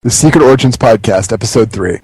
The Secret Origins Podcast, Episode 3.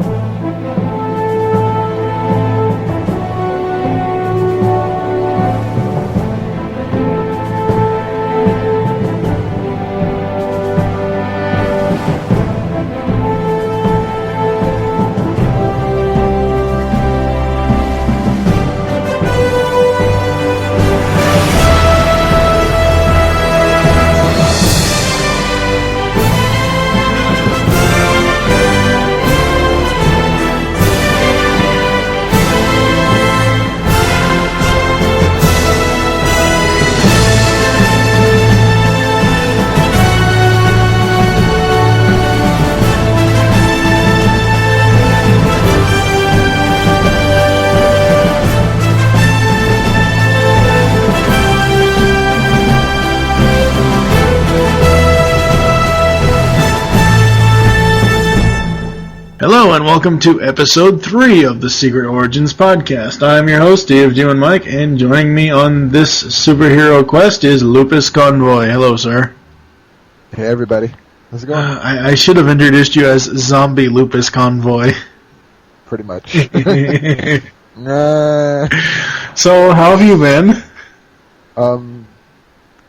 Hello and welcome to episode 3 of the Secret Origins Podcast. I'm your host, Dave, and Mike, and joining me on this superhero quest is Lupis Convoy. Hello, sir. Hey, everybody. How's it going? I should have introduced you as Zombie Lupis Convoy. Pretty much. So, how have you been?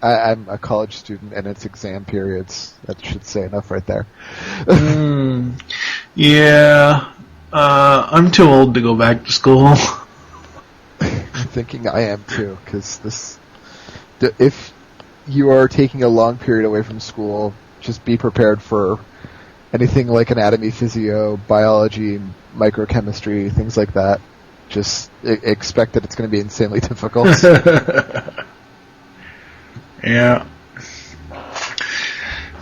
I'm a college student, and it's exam periods. That should say enough right there. Yeah, I'm too old to go back to school. I'm thinking I am too, because if you are taking a long period away from school, just be prepared for anything like anatomy, physio, biology, microchemistry, things like that. Just expect that it's going to be insanely difficult. Yeah.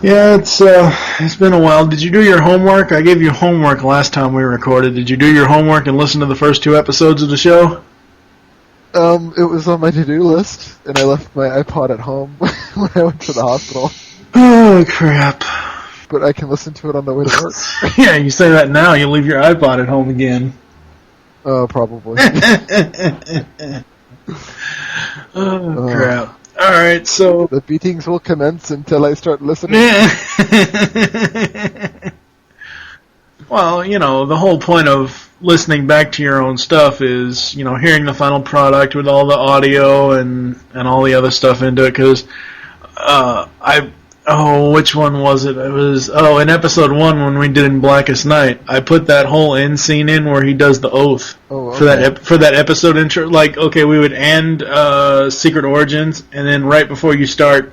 Yeah, it's been a while. Did you do your homework? I gave you homework last time we recorded. Did you do your homework and listen to the first 2 episodes of the show? It was on my to-do list, and I left my iPod at home when I went to the hospital. Oh, crap. But I can listen to it on the way to work. Yeah, you say that now, you'll leave your iPod at home again. Oh, probably. Oh, crap. Alright, so... The beatings will commence until I start listening. Well, the whole point of listening back to your own stuff is, hearing the final product with all the audio and all the other stuff into it, because which one was it? It was, in episode 1 when we did in Blackest Night, I put that whole end scene in where he does the oath. Oh, okay. For that episode intro. Like, okay, we would end Secret Origins, and then right before we started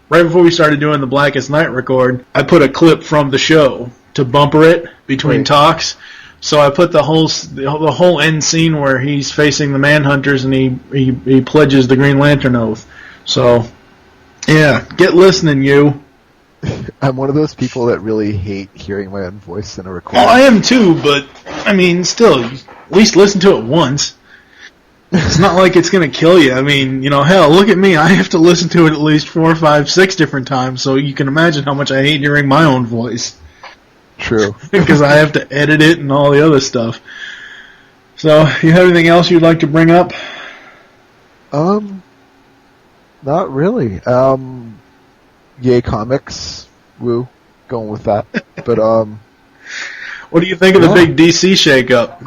doing the Blackest Night record, I put a clip from the show to bumper it between talks. So I put the whole end scene where he's facing the Manhunters and he pledges the Green Lantern oath. So... yeah, get listening, you. I'm one of those people that really hate hearing my own voice in a recording. Oh, I am too, but, still, at least listen to it once. It's not like it's going to kill you. Hell, look at me. I have to listen to it at least 4, 5, 6 different times, so you can imagine how much I hate hearing my own voice. True. Because I have to edit it and all the other stuff. So, you have anything else you'd like to bring up? Not really. Yay comics. Woo. Going with that. But, what do you think of the big DC shakeup?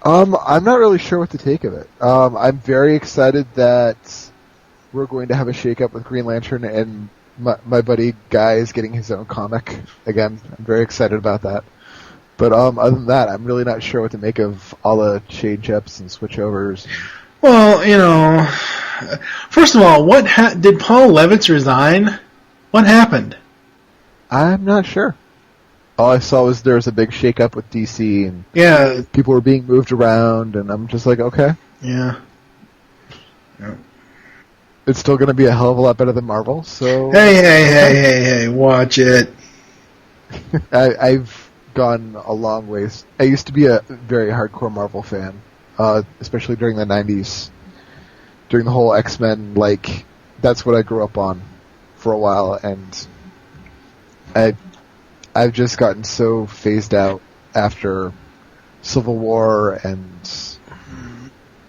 I'm not really sure what to take of it. I'm very excited that we're going to have a shakeup with Green Lantern, and my buddy Guy is getting his own comic again. I'm very excited about that. But, other than that, I'm really not sure what to make of all the change-ups and switchovers. Well, first of all, did Paul Levitz resign? What happened? I'm not sure. All I saw was there was a big shake-up with DC, and people were being moved around, and I'm just like, okay. Yeah. It's still going to be a hell of a lot better than Marvel, so... Hey, watch it. I've gone a long ways. I used to be a very hardcore Marvel fan. Especially during the 90s, during the whole X-Men, that's what I grew up on for a while, and I've just gotten so phased out after Civil War and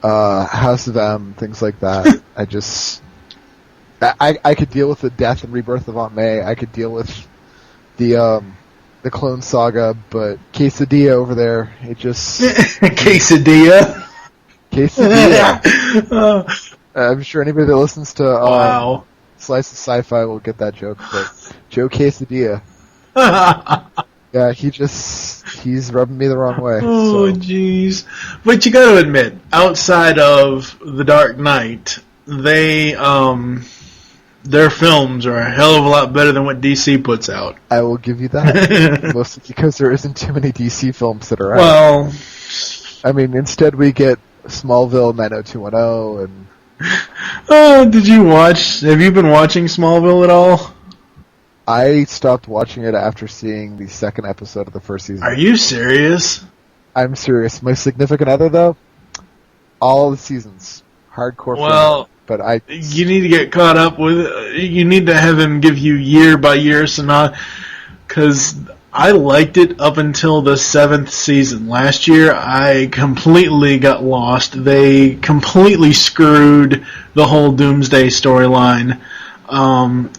House of M, things like that. I could deal with the death and rebirth of Aunt May. I could deal with the the Clone Saga, but Quesadilla over there, it just... Quesadilla? Quesadilla. I'm sure anybody that listens to wow. Slice of Sci-Fi will get that joke, but Joe Quesadilla. Yeah, he's rubbing me the wrong way. Oh, jeez. But you gotta admit, outside of The Dark Knight, their films are a hell of a lot better than what DC puts out. I will give you that. Mostly because there isn't too many DC films that are out. Well... I mean, instead we get Smallville 90210 and... Have you been watching Smallville at all? I stopped watching it after seeing the second episode of the first season. Are you serious? I'm serious. My significant other, though, all the seasons, hardcore. Well, but you need to get caught up with it. You need to have him give you year by year, because I liked it up until the 7th season. Last year, I completely got lost. They completely screwed the whole Doomsday storyline.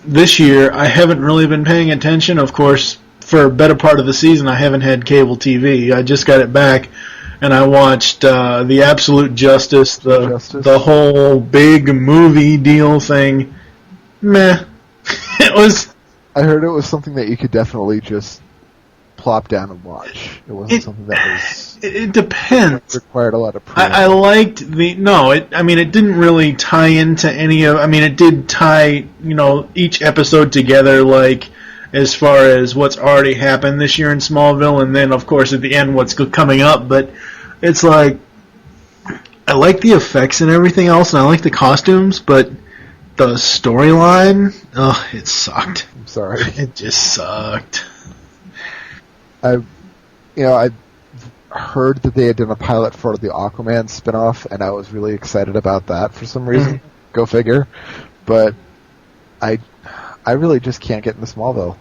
This year, I haven't really been paying attention. Of course, for a better part of the season, I haven't had cable TV. I just got it back, and I watched The Absolute Justice, the whole big movie deal thing. Meh. It was... I heard it was something that you could definitely just plop down and watch. It wasn't something that was... It depends. It required a lot of I liked the... No, it didn't really tie into any of... it did tie, each episode together, like, as far as what's already happened this year in Smallville, and then, of course, at the end, what's coming up, but it's like... I like the effects and everything else, and I like the costumes, but the storyline, it sucked. I'm sorry. It just sucked. I heard that they had done a pilot for the Aquaman spinoff, and I was really excited about that for some reason. Go figure. But I really just can't get into Smallville.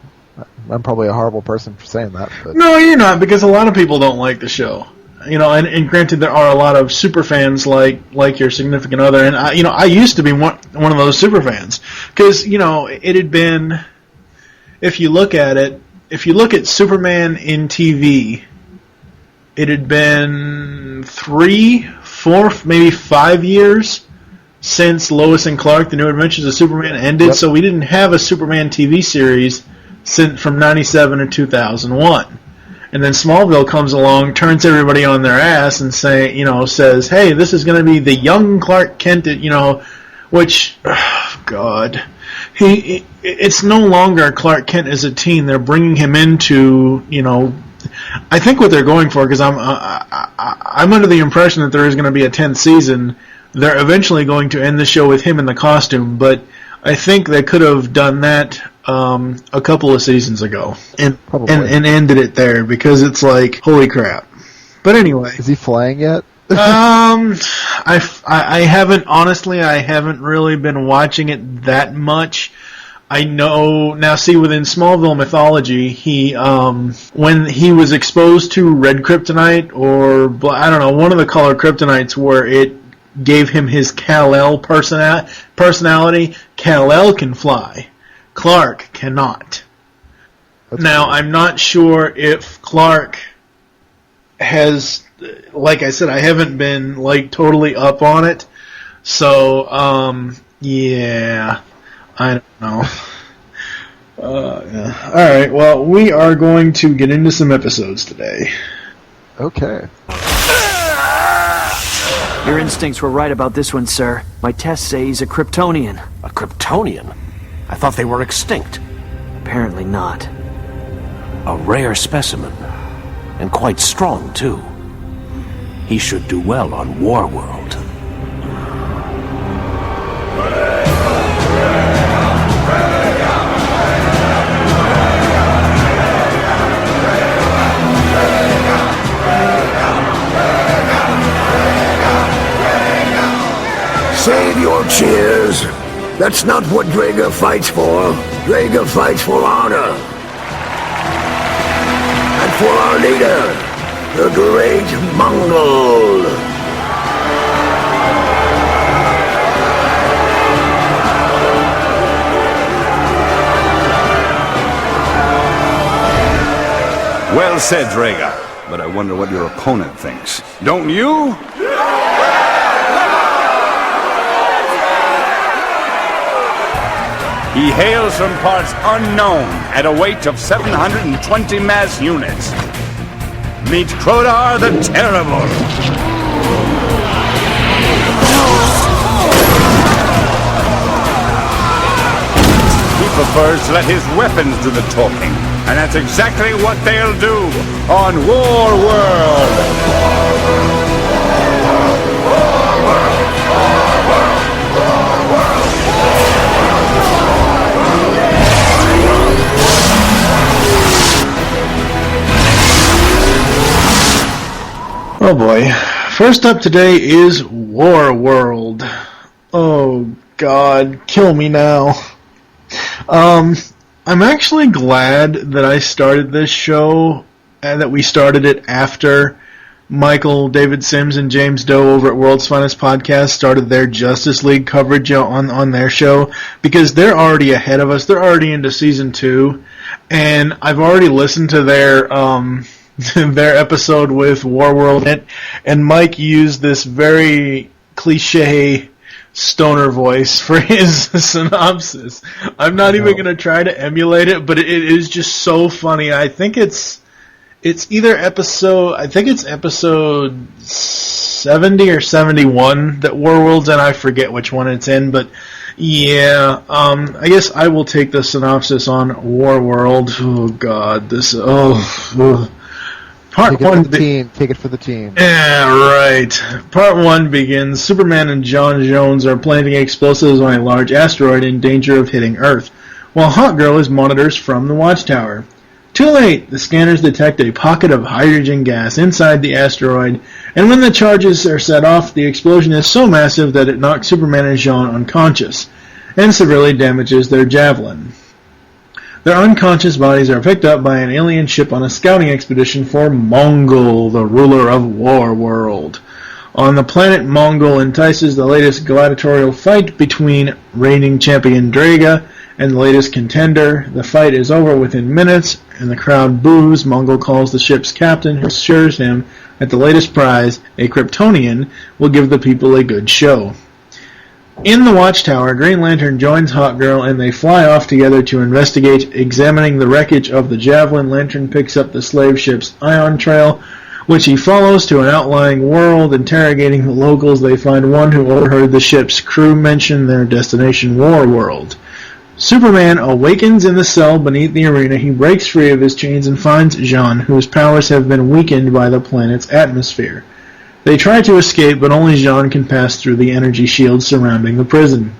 I'm probably a horrible person for saying that. But. No, you're not, because a lot of people don't like the show. And granted, there are a lot of super fans like your significant other, and I used to be one of those super fans, because it had been, if you look at Superman in TV, it had been 3, 4, maybe 5 years since Lois and Clark: The New Adventures of Superman ended, yep. So we didn't have a Superman TV series from 97 to 2001. And then Smallville comes along, turns everybody on their ass, and says, "Hey, this is going to be the young Clark Kent," which, oh God, it's no longer Clark Kent as a teen. They're bringing him into, I think what they're going for, because I'm under the impression that there is going to be a 10th season. They're eventually going to end the show with him in the costume, but I think they could have done that a couple of seasons ago and ended it there, because it's like, holy crap. But anyway, is he flying yet? I haven't really been watching it that much. I know now. See, within Smallville mythology, he when he was exposed to red kryptonite, or I don't know, one of the color kryptonites where it gave him his Kal-El personality. Kal-El can fly. Clark cannot. Now, I'm not sure if Clark has, like I said, I haven't been totally up on it. So, yeah, I don't know. Yeah. All right, well, we are going to get into some episodes today. Okay. Your instincts were right about this one, sir. My tests say he's a Kryptonian. A Kryptonian? I thought they were extinct. Apparently not. A rare specimen. And quite strong, too. He should do well on Warworld. Save your cheers. That's not what Draeger fights for. Draeger fights for honor. And for our leader, the great Mongul. Well said, Draga. But I wonder what your opponent thinks. Don't you? He hails from parts unknown at a weight of 720 mass units. Meet Crodar the Terrible. He prefers to let his weapons do the talking, and that's exactly what they'll do on War World. Oh boy. First up today is War World. Oh God, kill me now. I'm actually glad that I started this show, and that we started it after Michael, David Sims, and James Doe over at World's Finest Podcast started their Justice League coverage on their show, because they're already ahead of us. They're already into Season 2, and I've already listened to their their episode with War World in it, and Mike used this very cliche stoner voice for his synopsis. I'm not even going to try to emulate it, but it is just so funny. I think it's either episode 70 or 71 that War World's in. I forget which one it's in, but yeah, I guess I will take the synopsis on War World. Oh God, Part Take it for the team. Yeah, right. Part 1 begins. Superman and John Jones are planting explosives on a large asteroid in danger of hitting Earth, while Hawkgirl is monitors from the watchtower. Too late! The scanners detect a pocket of hydrogen gas inside the asteroid, and when the charges are set off, the explosion is so massive that it knocks Superman and Jean unconscious, and severely damages their javelin. Their unconscious bodies are picked up by an alien ship on a scouting expedition for Mongul, the ruler of War World. On the planet, Mongul entices the latest gladiatorial fight between reigning champion Draga and the latest contender. The fight is over within minutes, and the crowd boos. Mongul calls the ship's captain, who assures him that the latest prize, a Kryptonian, will give the people a good show. In the watchtower, Green Lantern joins Hawkgirl, and they fly off together to investigate. Examining the wreckage of the Javelin, Lantern picks up the slave ship's ion trail, which he follows to an outlying world. Interrogating the locals, they find one who overheard the ship's crew mention their destination, War World. Superman awakens in the cell beneath the arena. He breaks free of his chains and finds Jean, whose powers have been weakened by the planet's atmosphere. They try to escape, but only Jean can pass through the energy shield surrounding the prison.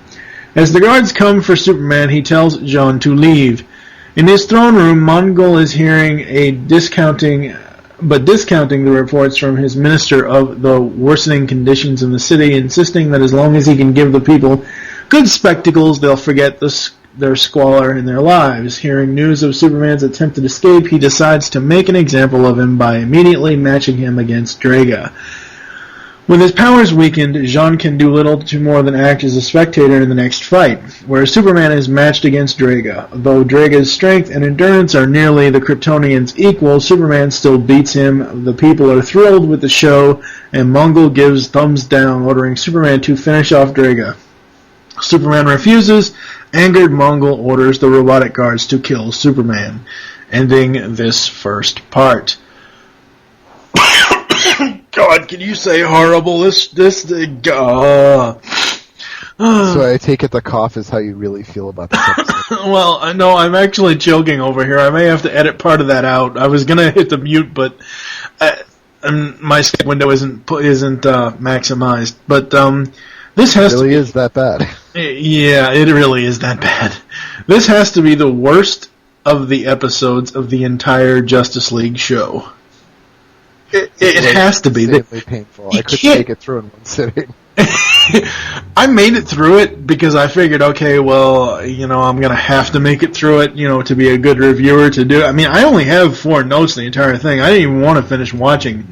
As the guards come for Superman, he tells Jean to leave. In his throne room, Mongul is hearing discounting the reports from his minister of the worsening conditions in the city, insisting that as long as he can give the people good spectacles, they'll forget their squalor in their lives. Hearing news of Superman's attempted escape, he decides to make an example of him by immediately matching him against Draga. With his powers weakened, Jean can do little to more than act as a spectator in the next fight, where Superman is matched against Draga. Though Draga's strength and endurance are nearly the Kryptonians' equal, Superman still beats him. The people are thrilled with the show, and Mongul gives thumbs down, ordering Superman to finish off Draga. Superman refuses. Angered, Mongul orders the robotic guards to kill Superman, ending this first part. God, can you say horrible? So I take it the cough is how you really feel about this episode. Well, no, I'm actually choking over here. I may have to edit part of that out. I was gonna hit the mute, but my Skype window isn't maximized. But this has really is that bad. Yeah, it really is that bad. This has to be the worst of the episodes of the entire Justice League show. It has to be. Insanely painful. I couldn't make it through in one sitting. I made it through it because I figured, okay, well, I'm going to have to make it through it, to be a good reviewer to do it. I mean, I only have 4 notes the entire thing. I didn't even want to finish watching.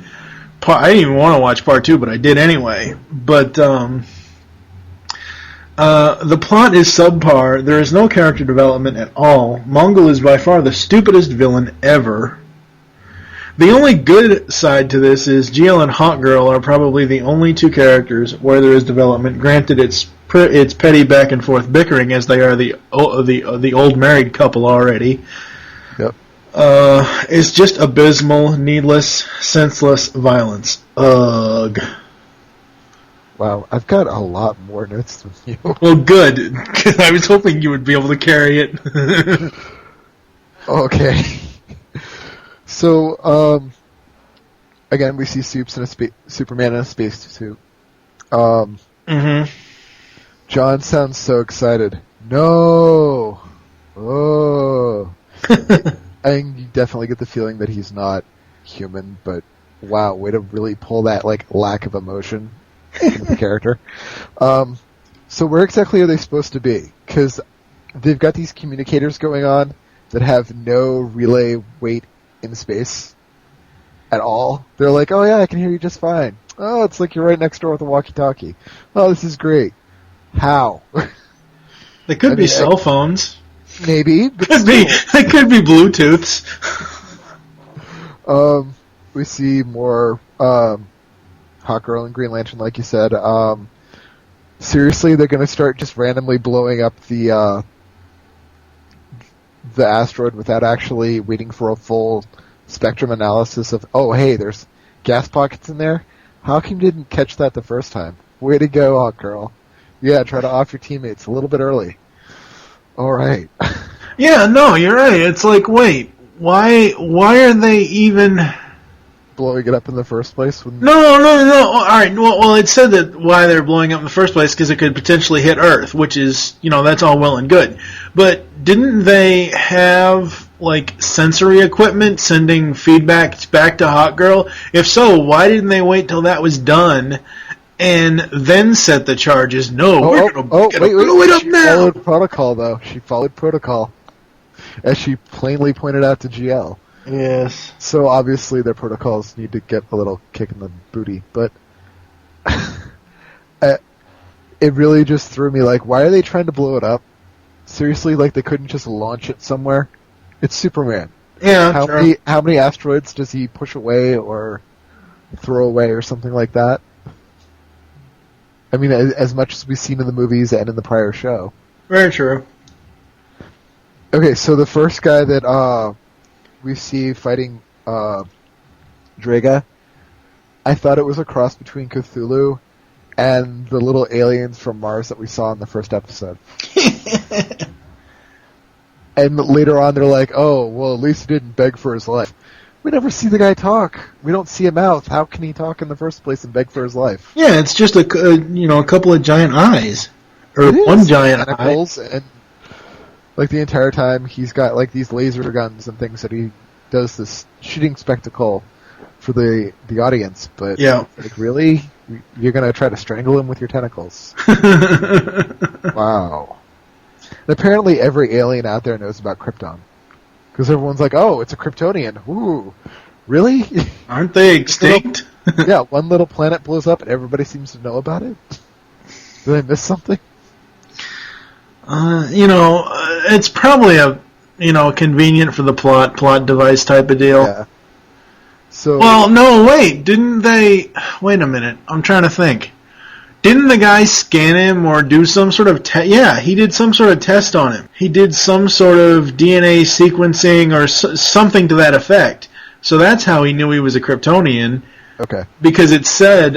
I didn't even want to watch part 2, but I did anyway. But the plot is subpar. There is no character development at all. Mongul is by far the stupidest villain ever. The only good side to this is GL and Hawkgirl are probably the only two characters where there is development. Granted, it's petty back and forth bickering as they are the old married couple already. Yep. It's just abysmal, needless, senseless violence. Ugh. Wow, I've got a lot more notes than you. Well, good. I was hoping you would be able to carry it. Okay. So, again, we see Superman in a spacesuit. John sounds so excited. No! Oh! And you definitely get the feeling that he's not human, but wow, way to really pull that, lack of emotion into the character. So where exactly are they supposed to be? Because they've got these communicators going on that have no relay weight in space at all. They're like, oh yeah, I can hear you just fine. Oh, it's like you're right next door with a walkie-talkie. Oh, this is great. How? They could be cell phones. Maybe. But They could be Bluetooths. We see more Hawkgirl and Green Lantern, like you said. Seriously, they're going to start just randomly blowing up the asteroid without actually waiting for a full spectrum analysis of, oh, hey, there's gas pockets in there? How come you didn't catch that the first time? Way to go, Hawkgirl. Yeah, try to off your teammates a little bit early. All right. Yeah, no, you're right. It's like, wait, why are they even blowing it up in the first place? No. All right. Well, it said that why they're blowing up in the first place because it could potentially hit Earth, which is, that's all well and good. But didn't they have sensory equipment sending feedback back to Hawkgirl? If so, why didn't they wait till that was done and then set the charges? No, we're gonna blow it up now. She followed protocol, though. She followed protocol, as she plainly pointed out to GL. Yes. So obviously their protocols need to get a little kick in the booty, but it really just threw me. Why are they trying to blow it up? Seriously, they couldn't just launch it somewhere? It's Superman. Yeah. How many asteroids does he push away or throw away or something like that? I mean, as much as we've seen in the movies and in the prior show. Very true. Okay, so the first guy that we see fighting Draga, I thought it was a cross between Cthulhu and the little aliens from Mars that we saw in the first episode. And later on they're like, oh, well, at least he didn't beg for his life. We never see the guy talk. We don't see a mouth. How can he talk in the first place and beg for his life? Yeah, it's just a couple of giant eyes. Or one giant eye. And the entire time he's got these laser guns and things that he does this shooting spectacle for the audience. But really? You're going to try to strangle him with your tentacles? Wow. And apparently every alien out there knows about Krypton. Because everyone's like, oh, it's a Kryptonian. Ooh, really? Aren't they extinct? Yeah, one little planet blows up and everybody seems to know about it. Did I miss something? It's probably a, convenient for the plot device type of deal. Yeah. So. Well, no, wait, didn't they? Wait a minute, I'm trying to think. Didn't the guy scan him or do some sort of yeah, he did some sort of test on him. He did some sort of DNA sequencing or something to that effect. So that's how he knew he was a Kryptonian. Okay. Because it said,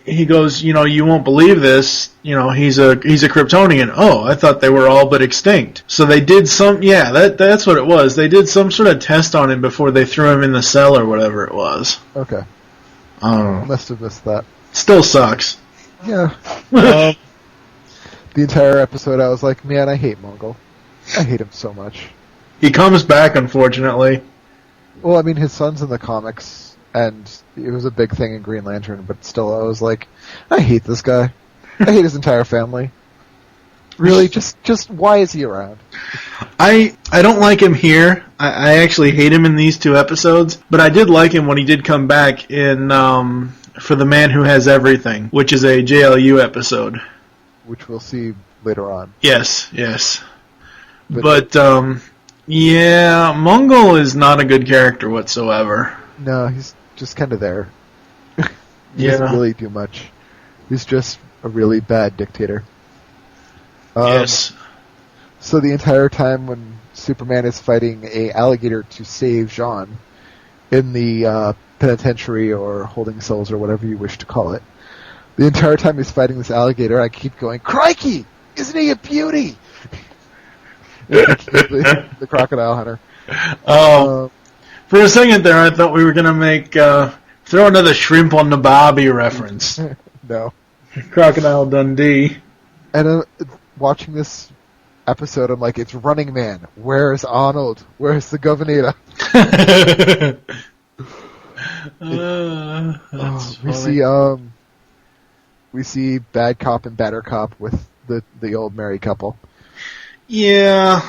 he goes, you won't believe this, he's a Kryptonian. Oh, I thought they were all but extinct. So they did that's what it was. They did some sort of test on him before they threw him in the cell or whatever it was. Okay. I don't know. Must have missed that. Still sucks. Yeah. The entire episode I was like, man, I hate Mongul. I hate him so much. He comes back, unfortunately. Well, I mean, his son's in the comics, and it was a big thing in Green Lantern, but still, I was like, I hate this guy. I hate his entire family. Really, just why is he around? I don't like him here. I actually hate him in these two episodes, but I did like him when he did come back in For the Man Who Has Everything, which is a JLU episode. Which we'll see later on. Yes. But Yeah, Mongul is not a good character whatsoever. No, he's just kind of there. He doesn't really do much. He's just a really bad dictator. Yes. So the entire time when Superman is fighting a alligator to save Jean in the penitentiary or holding cells or whatever you wish to call it, the entire time he's fighting this alligator, I keep going, "Crikey! Isn't he a beauty?" the crocodile hunter. For a second there, I thought we were going to make throw another shrimp on the Bobby reference. No. Crocodile Dundee. And watching this episode, I'm like, it's Running Man. Where's Arnold? Where's the Governor? We see Bad Cop and Badder Cop with the old married couple. Yeah.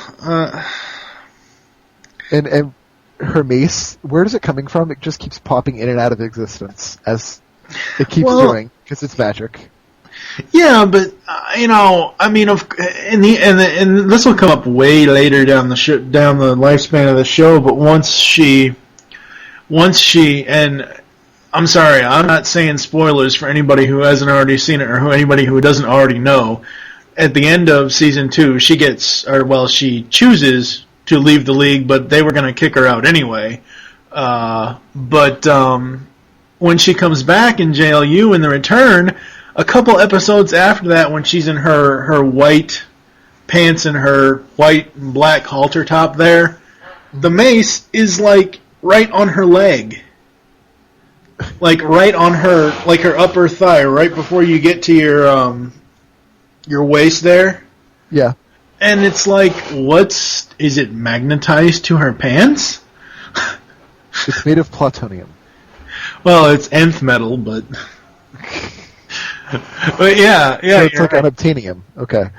And her mace, where is it coming from? It just keeps popping in and out of existence as it keeps doing because it's magic. Yeah, but I mean, and this will come up way later down the lifespan of the show. But once she, and I'm sorry, I'm not saying spoilers for anybody who hasn't already seen it or anybody who doesn't already know. At the end of season 2, she chooses to leave the league, but they were going to kick her out anyway. But when she comes back in JLU in the return, a couple episodes after that, when she's in her white pants and her white and black halter top there, the mace is like right on her leg. Like right on her, like her upper thigh, right before you get to your waist there. Yeah. And it's like, is it magnetized to her pants? It's made of plutonium. Well, it's nth metal, but... But yeah. So it's like unobtainium. Okay.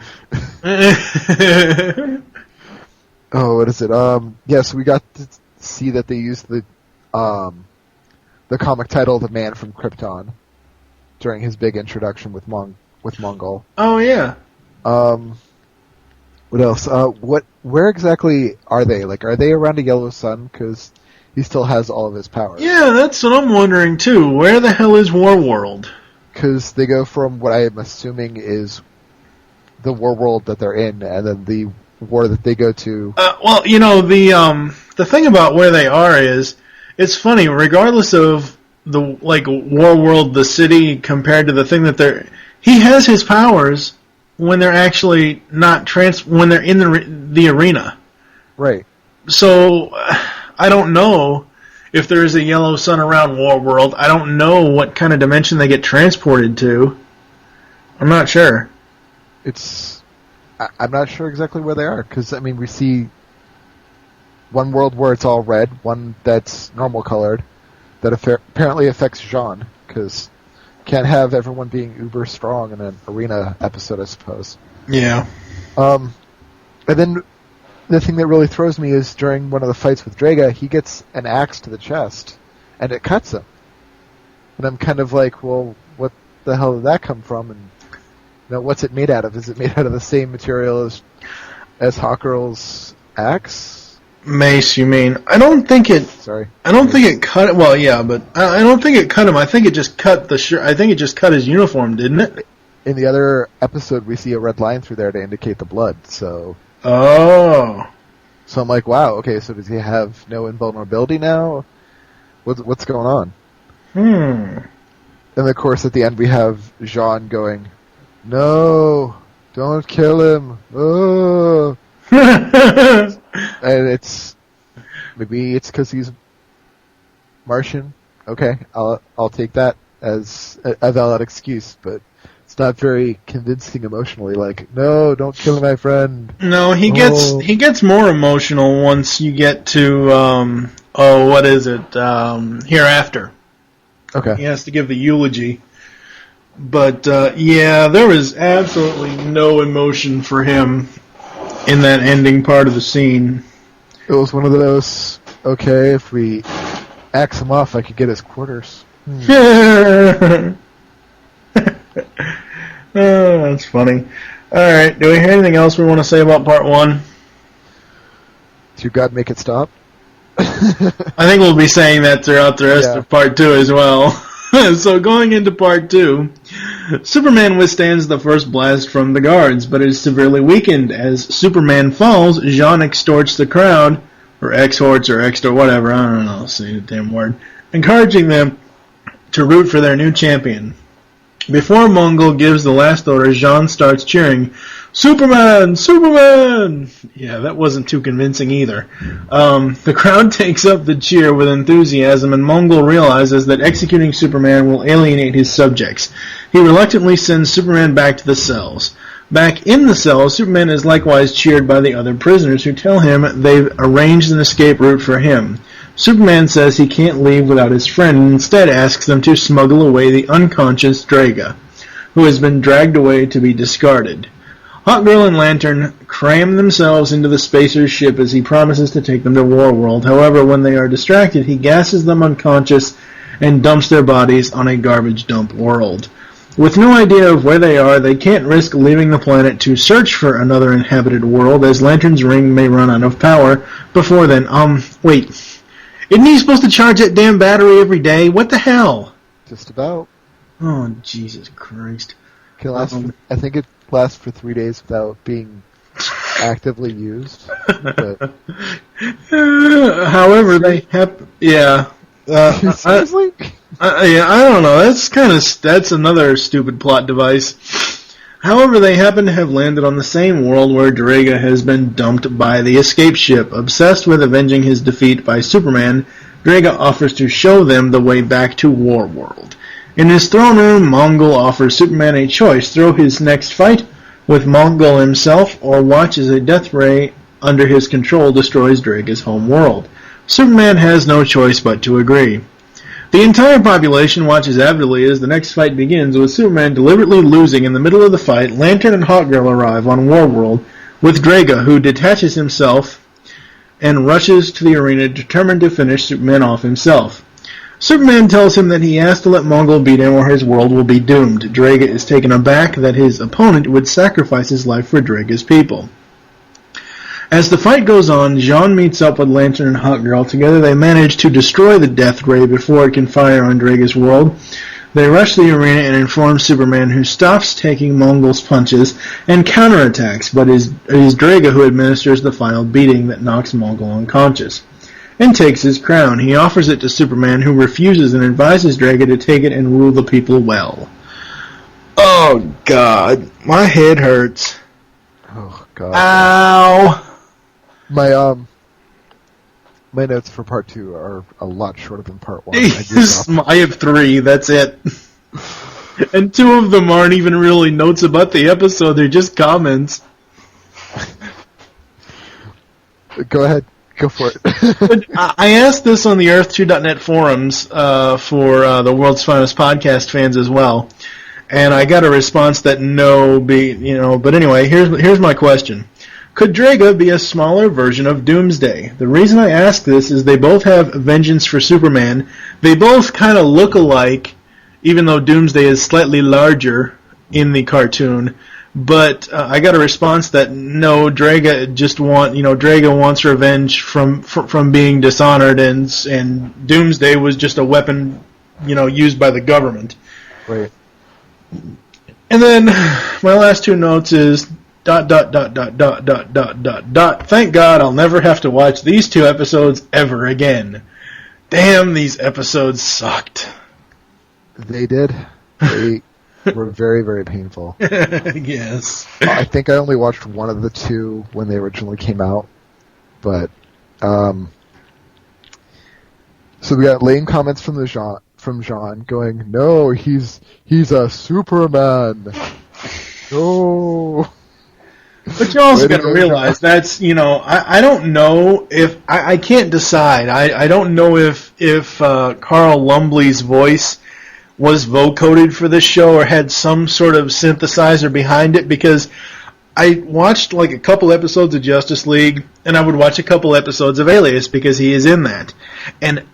What is it? So we got to see that they used the comic title "The Man from Krypton" during his big introduction with Mongul. Oh yeah. What else? Where exactly are they? Like, are they around a yellow sun? Because he still has all of his powers. Yeah, that's what I'm wondering too. Where the hell is Warworld? Because they go from what I am assuming is the war world that they're in, and then the war that they go to. The thing about where they are is, it's funny. Regardless of the war world, the city compared to the thing that he has his powers when they're actually not when they're in the arena. Right. So I don't know. If there is a yellow sun around Warworld, I don't know what kind of dimension they get transported to. I'm not sure. I'm not sure exactly where they are, because, I mean, we see one world where it's all red, one that's normal colored, that apparently affects Jean, because can't have everyone being uber strong in an arena episode, I suppose. Yeah. And then the thing that really throws me is during one of the fights with Draga, he gets an axe to the chest, and it cuts him. And I'm kind of like, well, what the hell did that come from? And what's it made out of? Is it made out of the same material as Hawkgirl's axe? Mace, you mean? I don't think it. Sorry. I don't think it cut. Well, yeah, but I don't think it cut him. I think it just cut the shirt. I think it just cut his uniform, didn't it? In the other episode, we see a red line through there to indicate the blood. So. Oh. So I'm like, wow, okay, so does he have no invulnerability now? What's going on? And of course, at the end, we have Jean going, "No, don't kill him." Oh. And maybe it's because he's Martian. Okay, I'll take that as a valid excuse, but it's not very convincing emotionally. Like, no, don't kill my friend. No, he gets more emotional once you get to what is it? Hereafter. Okay. He has to give the eulogy. But there was absolutely no emotion for him in that ending part of the scene. It was one of those, okay, if we axe him off, I could get his quarters. Oh, that's funny. Alright, do we have anything else we want to say about part 1? To God make it stop. I think we'll be saying that throughout the rest of Part 2 as well. So going into Part 2, Superman withstands the first blast from the guards, but is severely weakened. As Superman falls, Jean extorts the crowd, or exhorts or extort, whatever, I don't know, say the damn word, encouraging them to root for their new champion. Before Mongul gives the last order, Jean starts cheering, "Superman! Superman!" Yeah, that wasn't too convincing either. The crowd takes up the cheer with enthusiasm, and Mongul realizes that executing Superman will alienate his subjects. He reluctantly sends Superman back to the cells. Back in the cells, Superman is likewise cheered by the other prisoners, who tell him they've arranged an escape route for him. Superman says he can't leave without his friend, and instead asks them to smuggle away the unconscious Draga, who has been dragged away to be discarded. Hawkgirl and Lantern cram themselves into the spacer's ship as he promises to take them to Warworld. However, when they are distracted, he gasses them unconscious and dumps their bodies on a garbage dump world. With no idea of where they are, they can't risk leaving the planet to search for another inhabited world, as Lantern's ring may run out of power before then. Wait. Isn't he supposed to charge that damn battery every day? What the hell? Just about. Oh, Jesus Christ. I think it lasts for 3 days without being actively used. But... however, they have... Yeah. Seriously? I don't know. That's another stupid plot device. However, they happen to have landed on the same world where Draga has been dumped by the escape ship. Obsessed with avenging his defeat by Superman, Draga offers to show them the way back to Warworld. In his throne room, Mongul offers Superman a choice: throw his next fight with Mongul himself, or watch as a death ray under his control destroys Draga's home world. Superman has no choice but to agree. The entire population watches avidly as the next fight begins, with Superman deliberately losing in the middle of the fight. Lantern and Hawkgirl arrive on Warworld with Draga, who detaches himself and rushes to the arena determined to finish Superman off himself. Superman tells him that he has to let Mongul beat him or his world will be doomed. Draga is taken aback that his opponent would sacrifice his life for Draga's people. As the fight goes on, Jean meets up with Lantern and Hawkgirl. Together they manage to destroy the Death Ray before it can fire on Draga's world. They rush the arena and inform Superman, who stops taking Mongul's punches and counterattacks, but it is Draga who administers the final beating that knocks Mongul unconscious and takes his crown. He offers it to Superman, who refuses and advises Draga to take it and rule the people well. Oh, God. My head hurts. Oh, God. Ow! My notes for Part 2 are a lot shorter than Part 1. I have 3, that's it. And 2 of them aren't even really notes about the episode, they're just comments. Go ahead. Go for it. I asked this on the Earth2.net forums for the World's Finest Podcast fans as well, and I got a response that but anyway, here's my question. Could Draga be a smaller version of Doomsday? The reason I ask this is they both have vengeance for Superman. They both kind of look alike, even though Doomsday is slightly larger in the cartoon. But I got a response that no, Draga wants revenge from being dishonored, and Doomsday was just a weapon, used by the government. Right. And then my last 2 notes is ... Thank God I'll never have to watch these 2 episodes ever again. Damn, these episodes sucked. They did. They were very, very painful. Yes. I think I only watched one of the 2 when they originally came out, but so we got lame comments from Jean going, "No, he's a Superman. No." But you also got to realize that's, I don't know if, I can't decide. I don't know if Carl Lumbly's voice was vocoded for this show or had some sort of synthesizer behind it, because I watched like a couple episodes of Justice League, and I would watch a couple episodes of Alias because he is in that. And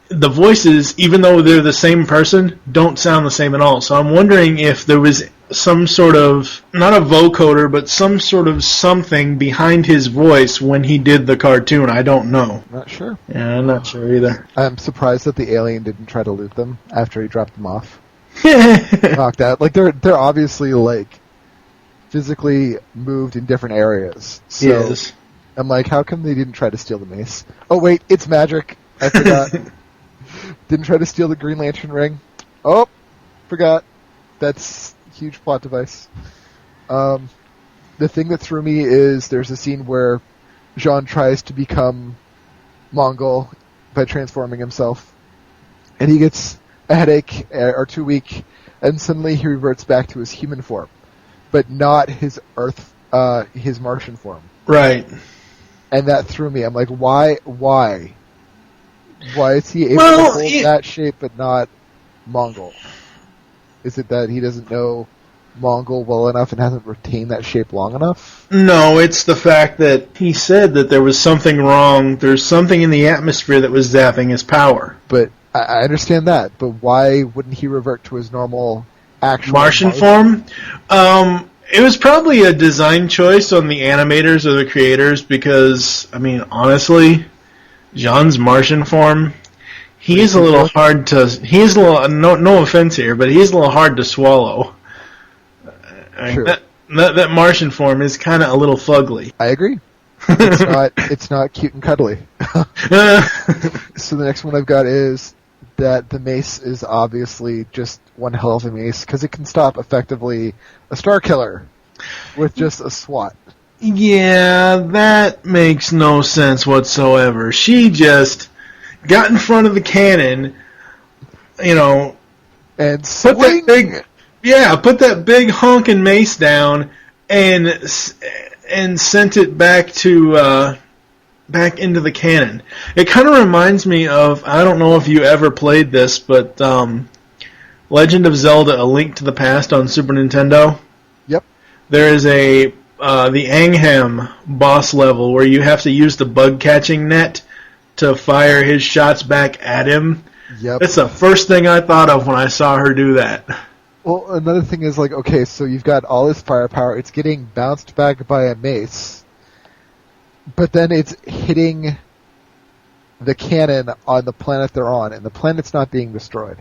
the voices, even though they're the same person, don't sound the same at all. So I'm wondering if there was some sort of, not a vocoder, but some sort of something behind his voice when he did the cartoon. I don't know. Not sure. Yeah, I'm not sure either. I'm surprised that the alien didn't try to loot them after he dropped them off. Knocked out. Like, they're obviously, like, physically moved in different areas. So Yes. I'm like, how come they didn't try to steal the mace? Oh, wait, it's magic. I forgot. Didn't try to steal the Green Lantern ring. Oh, forgot. That's a huge plot device. The thing that threw me is there's a scene where Jean tries to become Mongul by transforming himself. And he gets a headache or too weak, and suddenly he reverts back to his human form. But not his his Martian form. Right. And that threw me. I'm like, why? Why is he able to hold that shape but not Mongol? Is it that he doesn't know Mongol well enough and hasn't retained that shape long enough? No, it's the fact that he said that there was something wrong. There's something in the atmosphere that was zapping his power. But I understand that. But why wouldn't he revert to his normal actual Martian form? It was probably a design choice on the animators or the creators because, I mean, honestly, Jean's Martian form, he's a little hard to... He's a little... No offense here, but he's a little hard to swallow. Sure. That Martian form is kind of a little fugly. I agree. It's not cute and cuddly. So the next one I've got is that the mace is obviously just one hell of a mace because it can stop effectively a Star Killer with just a swat. Yeah, that makes no sense whatsoever. She just got in front of the cannon, and swing! put that big honking mace down and sent it back to back into the cannon. It kind of reminds me of, I don't know if you ever played this, but Legend of Zelda: A Link to the Past on Super Nintendo. Yep. There is the Angham boss level where you have to use the bug catching net to fire his shots back at him. Yep. That's the first thing I thought of when I saw her do that. Well, another thing is like, okay, so you've got all this firepower, it's getting bounced back by a mace, but then it's hitting the cannon on the planet they're on, and the planet's not being destroyed.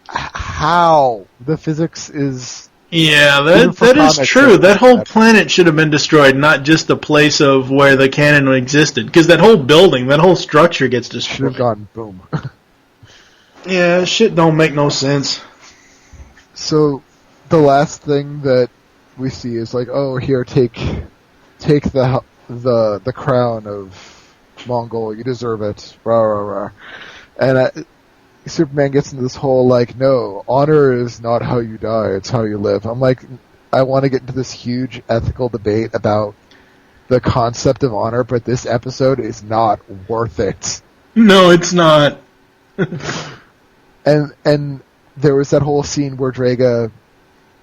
How? The physics is... Yeah, that is true. That whole planet should have been destroyed, not just the place of where the cannon existed. Because that whole building, that whole structure gets destroyed. Should have gone boom. Yeah, shit don't make no sense. So, the last thing that we see is like, oh, here, take the crown of Mongol. You deserve it. Rah, rah, rah. And Superman gets into this whole, like, no, honor is not how you die, it's how you live. I'm like, I want to get into this huge ethical debate about the concept of honor, but this episode is not worth it. No, it's not. And there was that whole scene where Draga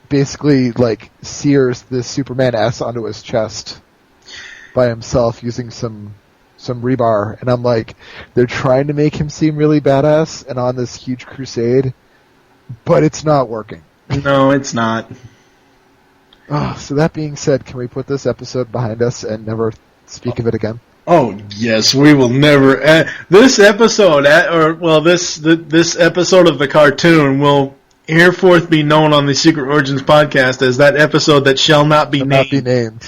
basically, like, sears this Superman S onto his chest by himself using some rebar, and I'm like, they're trying to make him seem really badass and on this huge crusade, but it's not working. No, it's not. So that being said, can we put this episode behind us and never speak of it again? Oh yes, we will never. This episode, this episode of the cartoon will hereforth be known on the Secret Origins podcast as that episode that shall not be named.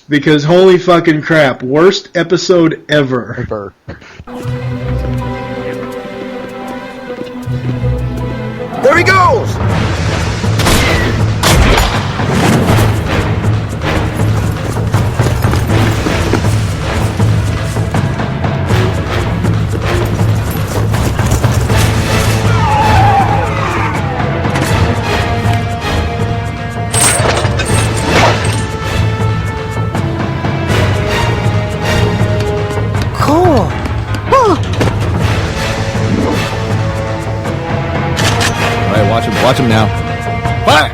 Because holy fucking crap, worst episode ever. There he goes! Watch him now. Fire!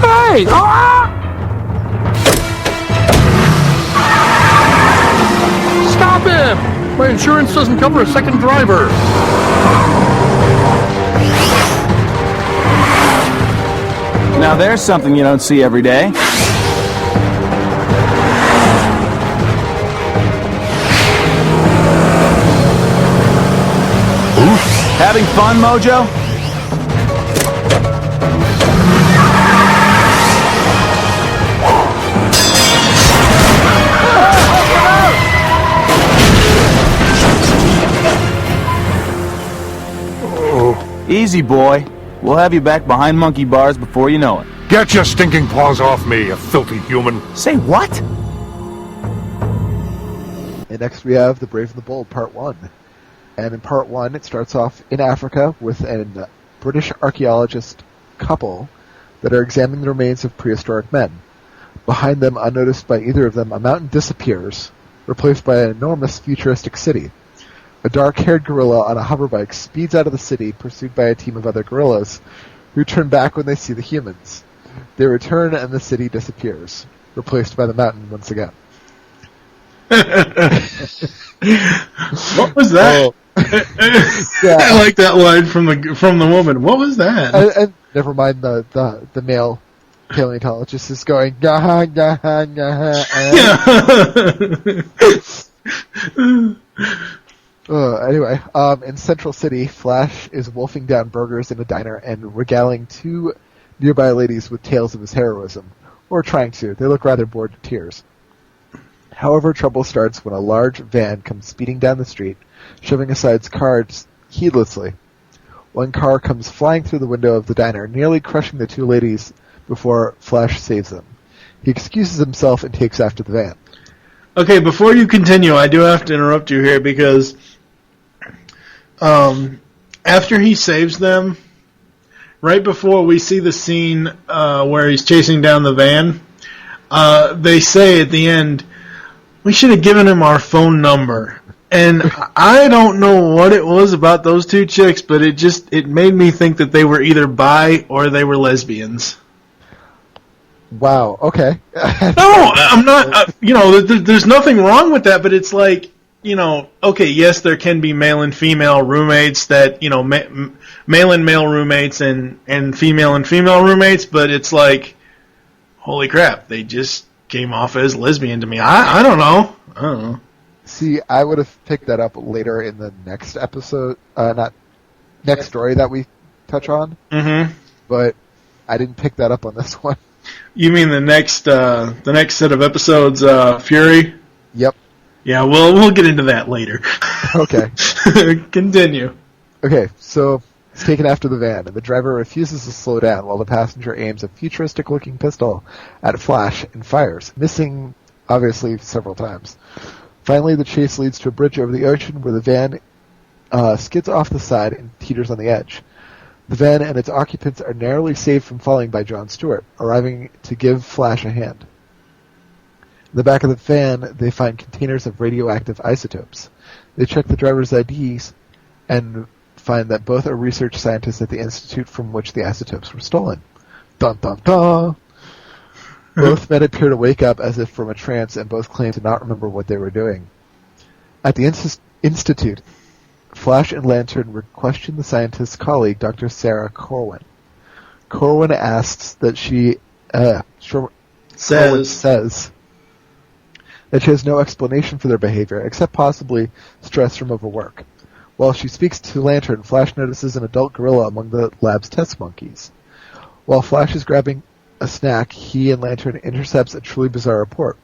Hey! Ah! My insurance doesn't cover a second driver. Now there's something you don't see every day. Having fun, Mojo? Easy, boy. We'll have you back behind monkey bars before you know it. Get your stinking paws off me, you filthy human. Say what? And next we have The Brave and the Bold, Part 1. And in Part 1, it starts off in Africa with a British archaeologist couple that are examining the remains of prehistoric men. Behind them, unnoticed by either of them, a mountain disappears, replaced by an enormous futuristic city. A dark-haired gorilla on a hoverbike speeds out of the city, pursued by a team of other gorillas, who turn back when they see the humans. They return and the city disappears, replaced by the mountain once again. What was that? Oh. Yeah. I like that line from the woman. What was that? And never mind the male paleontologist is going gaha gaha gaha. Anyway, in Central City, Flash is wolfing down burgers in a diner and regaling two nearby ladies with tales of his heroism. Or trying to. They look rather bored to tears. However, trouble starts when a large van comes speeding down the street, shoving aside cars heedlessly. One car comes flying through the window of the diner, nearly crushing the two ladies before Flash saves them. He excuses himself and takes after the van. Okay, before you continue, I do have to interrupt you here because after he saves them, right before we see the scene where he's chasing down the van, they say at the end, we should have given him our phone number. And I don't know what it was about those two chicks, but it made me think that they were either bi or they were lesbians. Wow, okay. No, I'm not, there's nothing wrong with that, but it's like, okay, yes, there can be male and female roommates that, male and male roommates and female roommates, but it's like, holy crap, they just came off as lesbian to me. I don't know. See, I would have picked that up later in the next episode, next story that we touch on. Mm-hmm. But I didn't pick that up on this one. You mean the next set of episodes, Fury? Yep. Yeah, we'll get into that later. Okay. Continue. Okay, so it's taken after the van, and the driver refuses to slow down while the passenger aims a futuristic-looking pistol at Flash and fires, missing, obviously, several times. Finally, the chase leads to a bridge over the ocean where the van skids off the side and teeters on the edge. The van and its occupants are narrowly saved from falling by Jon Stewart, arriving to give Flash a hand. In the back of the van, they find containers of radioactive isotopes. They check the driver's IDs and find that both are research scientists at the institute from which the isotopes were stolen. Dun dun dun! Both men appear to wake up as if from a trance, and both claim to not remember what they were doing. At the institute, Flash and Lantern question the scientist's colleague, Dr. Sarah Corwin. Corwin asks that says that she has no explanation for their behavior, except possibly stress from overwork. While she speaks to Lantern, Flash notices an adult gorilla among the lab's test monkeys. While Flash is grabbing a snack, he and Lantern intercepts a truly bizarre report.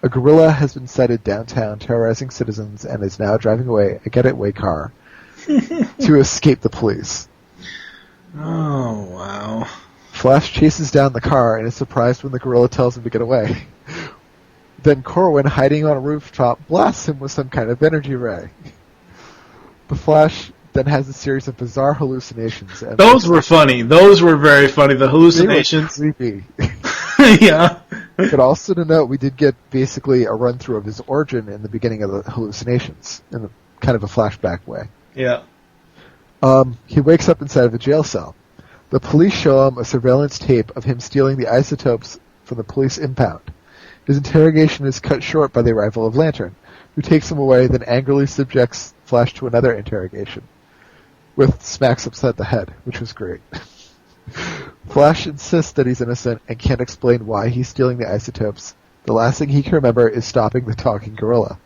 A gorilla has been sighted downtown terrorizing citizens and is now driving away a getaway car to escape the police. Oh, wow. Flash chases down the car and is surprised when the gorilla tells him to get away. Then Corwin, hiding on a rooftop, blasts him with some kind of energy ray. The Flash then has a series of bizarre hallucinations. And those were funny. Those were very funny. The hallucinations. They were creepy. Yeah. But also to note, we did get basically a run-through of his origin in the beginning of the hallucinations, in kind of a flashback way. Yeah. He wakes up inside of a jail cell. The police show him a surveillance tape of him stealing the isotopes from the police impound. His interrogation is cut short by the arrival of Lantern, who takes him away, then angrily subjects Flash to another interrogation, with smacks upside the head, which was great. Flash insists that he's innocent and can't explain why he's stealing the isotopes. The last thing he can remember is stopping the talking gorilla.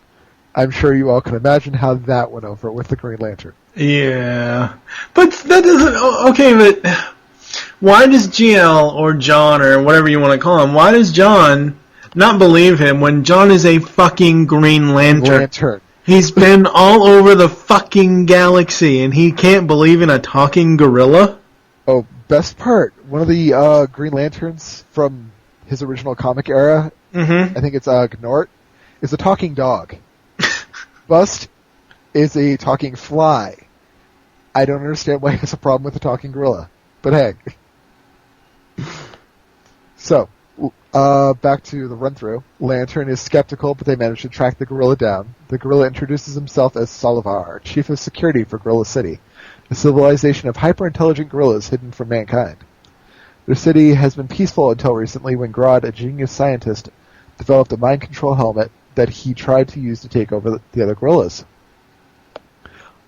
I'm sure you all can imagine how that went over with the Green Lantern. Yeah. But that doesn't... Okay, but why does GL or John or whatever you want to call him, why does John not believe him when John is a fucking Green Lantern? He's been all over the fucking galaxy and he can't believe in a talking gorilla? Oh, best part. One of the Green Lanterns from his original comic era, I think it's Gnort, is a talking dog. Bust is a talking fly. I don't understand why he has a problem with a talking gorilla. But hey. So, back to the run-through. Lantern is skeptical, but they manage to track the gorilla down. The gorilla introduces himself as Solivar, chief of security for Gorilla City, a civilization of hyper-intelligent gorillas hidden from mankind. Their city has been peaceful until recently when Grodd, a genius scientist, developed a mind control helmet that he tried to use to take over the other gorillas.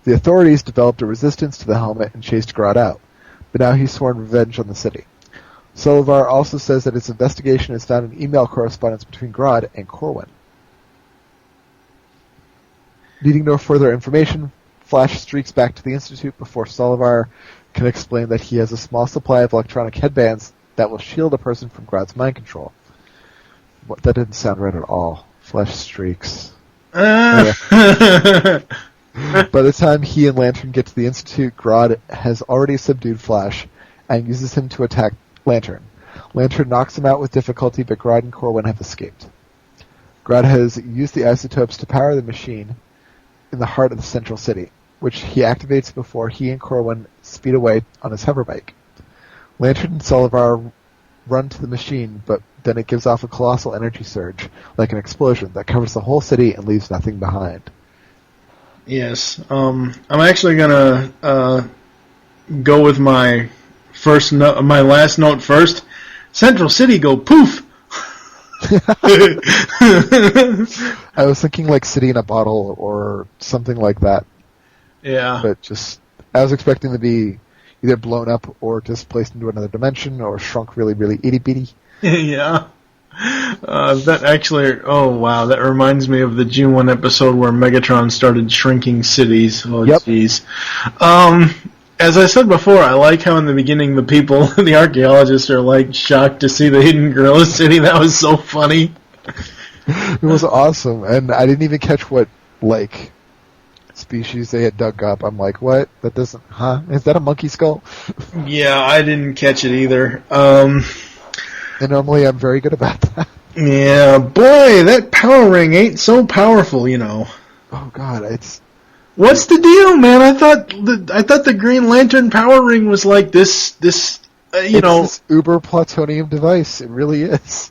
The authorities developed a resistance to the helmet and chased Grodd out, but now he's sworn revenge on the city. Solivar also says that his investigation has found an email correspondence between Grodd and Corwin. Needing no further information, Flash streaks back to the Institute before Solivar can explain that he has a small supply of electronic headbands that will shield a person from Grodd's mind control. That didn't sound right at all. Flash streaks. By the time he and Lantern get to the Institute, Grodd has already subdued Flash and uses him to attack Lantern. Lantern knocks him out with difficulty, but Grodd and Corwin have escaped. Grodd has used the isotopes to power the machine in the heart of the central city, which he activates before he and Corwin speed away on his hoverbike. Lantern and Solivar run to the machine, but then it gives off a colossal energy surge, like an explosion, that covers the whole city and leaves nothing behind. Yes. I'm actually gonna go with my last note first. Central City go poof! I was thinking like City in a Bottle or something like that. Yeah. But I was expecting to be either blown up or displaced into another dimension or shrunk really, really itty-bitty. Yeah. That actually, oh wow, that reminds me of the June 1 episode where Megatron started shrinking cities. Oh jeez. As I said before, I like how in the beginning the people, the archaeologists are like shocked to see the hidden gorilla city. That was so funny. It was awesome, and I didn't even catch what, like, species they had dug up. I'm like, what? That doesn't, is that a monkey skull? Yeah, I didn't catch it either. And normally I'm very good about that. Yeah, boy, that power ring ain't so powerful, you know. Oh god, it's... What's the deal, man? I thought the Green Lantern power ring was like this this uber plutonium device. It really is.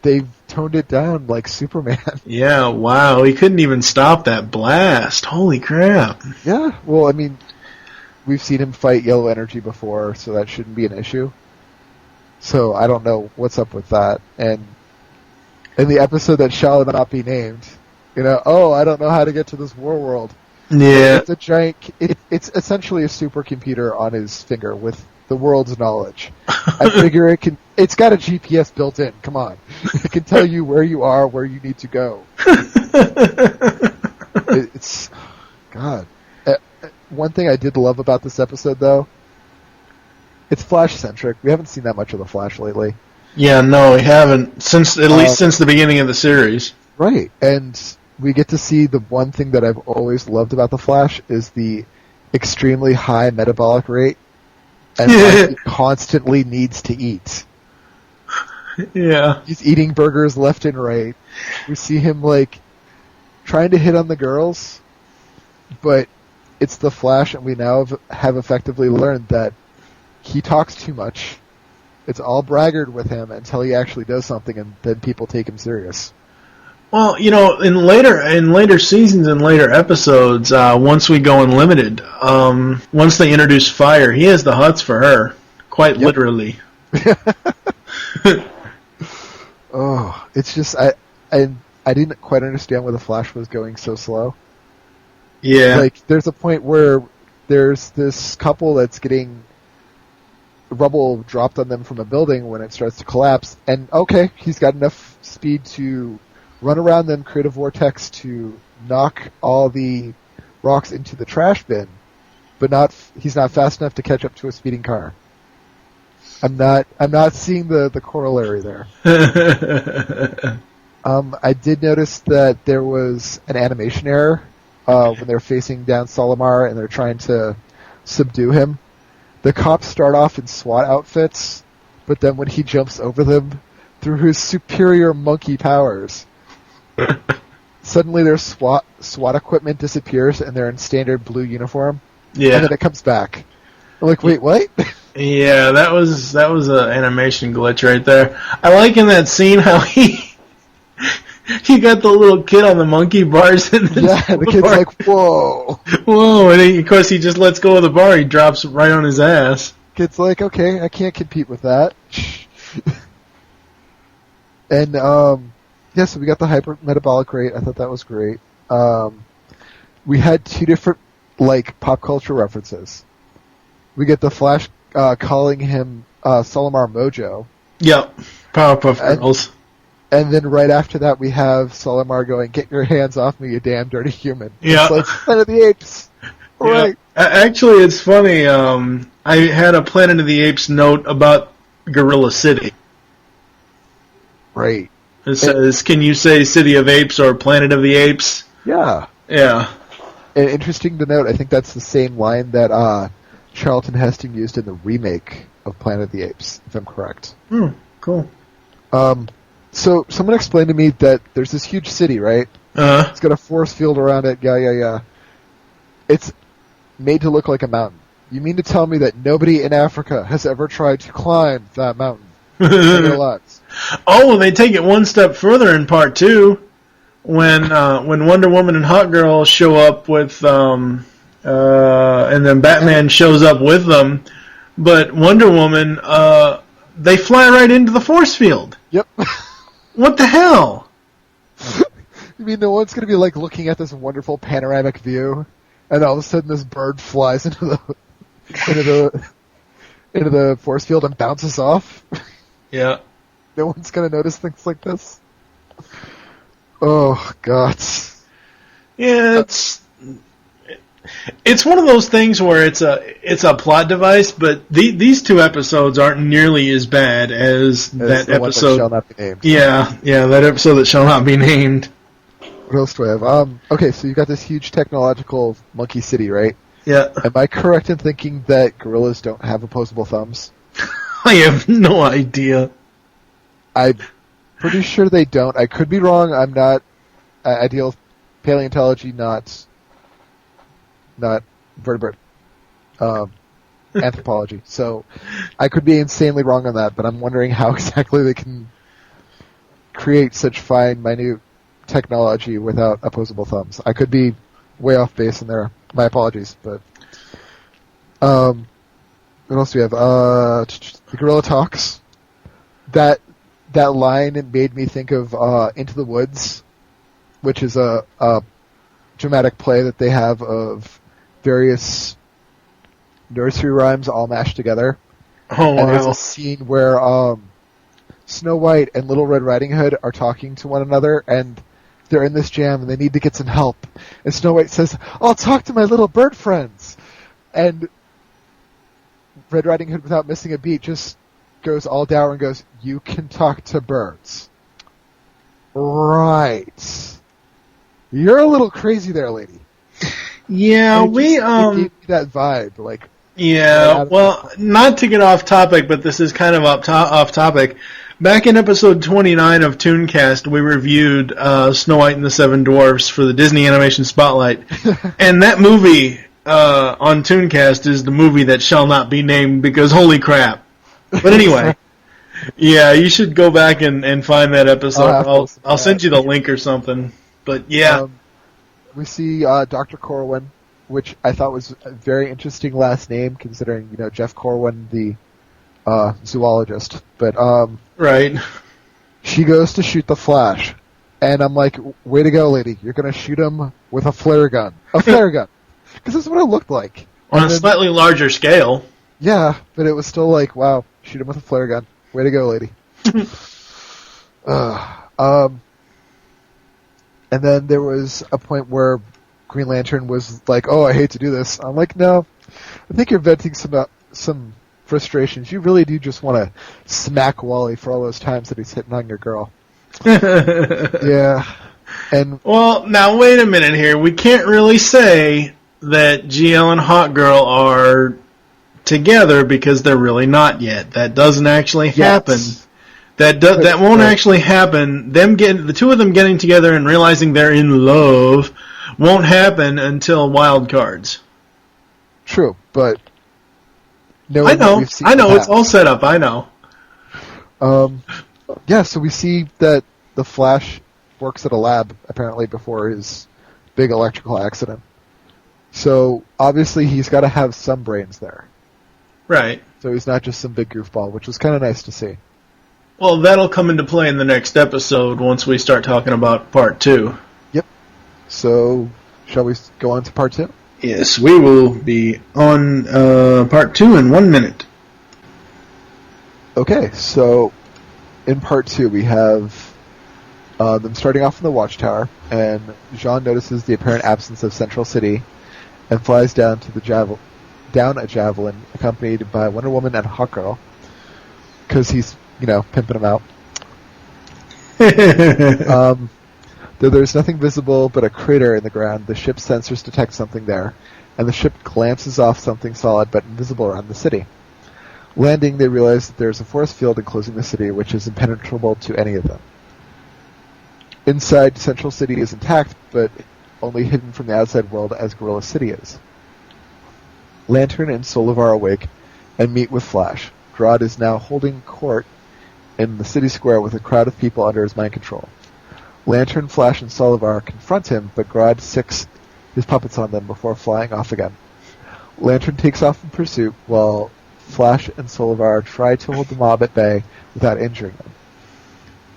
They've toned it down like Superman. Yeah, wow. He couldn't even stop that blast. Holy crap. Yeah, well, I mean, we've seen him fight yellow energy before, so that shouldn't be an issue. So I don't know what's up with that. And in the episode that shall not be named, I don't know how to get to this war world. Yeah. It's a giant... It's essentially a supercomputer on his finger with the world's knowledge. I figure it's got a GPS built in. Come on. It can tell you where you are, where you need to go. It's... God. One thing I did love about this episode, though, it's Flash-centric. We haven't seen that much of the Flash lately. Yeah, no, we haven't. At least since the beginning of the series. Right. And we get to see the one thing that I've always loved about the Flash is the extremely high metabolic rate, and he constantly needs to eat. Yeah. He's eating burgers left and right. We see him, trying to hit on the girls, but it's the Flash, and we now have effectively learned that he talks too much. It's all braggart with him until he actually does something, and then people take him serious. Well, in later seasons and later episodes, once we go unlimited, once they introduce Fire, he has the hots for her, quite literally. Oh, it's just I didn't quite understand why the Flash was going so slow. Yeah. Like, there's a point where there's this couple that's getting rubble dropped on them from a building when it starts to collapse, and okay, he's got enough speed to run around them, create a vortex to knock all the rocks into the trash bin, but he's not fast enough to catch up to a speeding car. I'm not seeing the corollary there. I did notice that there was an animation error when they're facing down Solomar and they're trying to subdue him. The cops start off in SWAT outfits, but then when he jumps over them, through his superior monkey powers, suddenly their SWAT equipment disappears and they're in standard blue uniform. Yeah. And then it comes back. I'm like, wait, what? Yeah, that was an animation glitch right there. I like in that scene how he got the little kid on the monkey bars. And the kid's like, whoa. Whoa, and of course he just lets go of the bar. He drops right on his ass. Kid's like, okay, I can't compete with that. And, so we got the hyper metabolic rate. I thought that was great. We had two different, pop culture references. We get the Flash calling him Solomar Mojo. Yep, Powerpuff Girls. And then right after that, we have Solomar going, "Get your hands off me, you damn dirty human." Yeah. It's like Planet of the Apes. Right. Yeah. Actually, it's funny. I had a Planet of the Apes note about Gorilla City. Right. It says, can you say City of Apes or Planet of the Apes? Yeah. Yeah. And interesting to note, I think that's the same line that Charlton Heston used in the remake of Planet of the Apes, if I'm correct. Cool. So someone explained to me that there's this huge city, right? It's got a force field around it, yeah. It's made to look like a mountain. You mean to tell me that nobody in Africa has ever tried to climb that mountain in their lives? Oh, they take it one step further in part 2, when Wonder Woman and Hot Girl show up with, and then Batman shows up with them, but Wonder Woman, they fly right into the force field. Yep. What the hell? You mean no one's going to be looking at this wonderful panoramic view, and all of a sudden this bird flies into the force field and bounces off? Yeah. No one's going to notice things like this? Oh, God. Yeah, it's one of those things where it's a plot device, but these two episodes aren't nearly as bad as that the episode. One that shall not be named. Yeah, that episode that shall not be named. What else do I have? Okay, so you've got this huge technological monkey city, right? Yeah. Am I correct in thinking that gorillas don't have opposable thumbs? I have no idea. I'm pretty sure they don't. I could be wrong. I'm not. I deal with paleontology, not vertebrate anthropology. So I could be insanely wrong on that, but I'm wondering how exactly they can create such fine, minute technology without opposable thumbs. I could be way off base in there. My apologies, but what else do we have? The gorilla talks. That line, it made me think of Into the Woods, which is a dramatic play that they have of various nursery rhymes all mashed together. Oh, wow. And there's a scene where Snow White and Little Red Riding Hood are talking to one another, and they're in this jam, and they need to get some help. And Snow White says, "I'll talk to my little bird friends." And Red Riding Hood, without missing a beat, just goes all dour and goes, "You can talk to birds." Right. You're a little crazy there, lady. Yeah, it gave me that vibe, Yeah, well, not to get off topic, but this is kind of off topic. Back in episode 29 of Tooncast, we reviewed Snow White and the Seven Dwarfs for the Disney Animation Spotlight. And that movie on Tooncast is the movie that shall not be named because holy crap. But anyway, yeah, you should go back and find that episode. I'll send you the link or something. But yeah. We see Dr. Corwin, which I thought was a very interesting last name, considering Jeff Corwin, the zoologist. But right, she goes to shoot the Flash, And I'm like, way to go, lady. You're going to shoot him with a flare gun. A flare gun. Because that's what it looked like. On a slightly larger scale. Yeah, but it was still like, wow, shoot him with a flare gun. Way to go, lady. And then there was a point where Green Lantern was like, oh, I hate to do this. I'm like, no, I think you're venting some frustrations. You really do just want to smack Wally for all those times that he's hitting on your girl. Yeah. And well, now wait a minute here. We can't really say that GL and Hawk Girl are together because they're really not yet. That doesn't actually happen. That won't actually happen. The two of them getting together and realizing they're in love won't happen until Wild Cards. True, but I know. It's all set up. I know. Yeah, so we see that the Flash works at a lab, apparently, before his big electrical accident. So, obviously, he's got to have some brains there. Right. So he's not just some big goofball, which was kind of nice to see. Well, that'll come into play in the next episode once we start talking about Part 2. Yep. So, shall we go on to Part 2? Yes, we will be on Part 2 in 1 minute. Okay, so in Part 2 we have them starting off in the Watchtower, and Jean notices the apparent absence of Central City and flies down to down a javelin, accompanied by Wonder Woman and Hawkgirl, because he's, pimping them out. Though there's nothing visible but a crater in the ground, the ship's sensors detect something there, and the ship glances off something solid but invisible around the city. Landing, they realize that there's a force field enclosing the city, which is impenetrable to any of them. Inside, Central City is intact, but only hidden from the outside world as Gorilla City is. Lantern and Solivar awake and meet with Flash. Grodd is now holding court in the city square with a crowd of people under his mind control. Lantern, Flash, and Solivar confront him, but Grodd sicks his puppets on them before flying off again. Lantern takes off in pursuit, while Flash and Solivar try to hold the mob at bay without injuring them.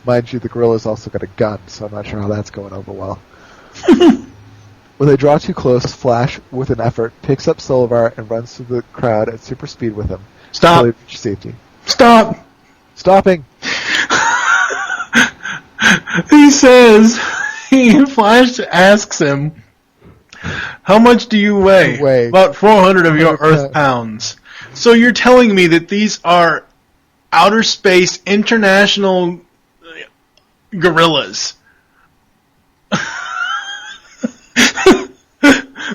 Mind you, the gorilla's also got a gun, so I'm not sure how that's going over well. When they draw too close, Flash, with an effort, picks up Solivar and runs through the crowd at super speed with him. Stop! Until they reach safety. Stop! Stopping! He says, Flash asks him, how much do you weigh? About 400 of your Earth pounds. So you're telling me that these are outer space international gorillas.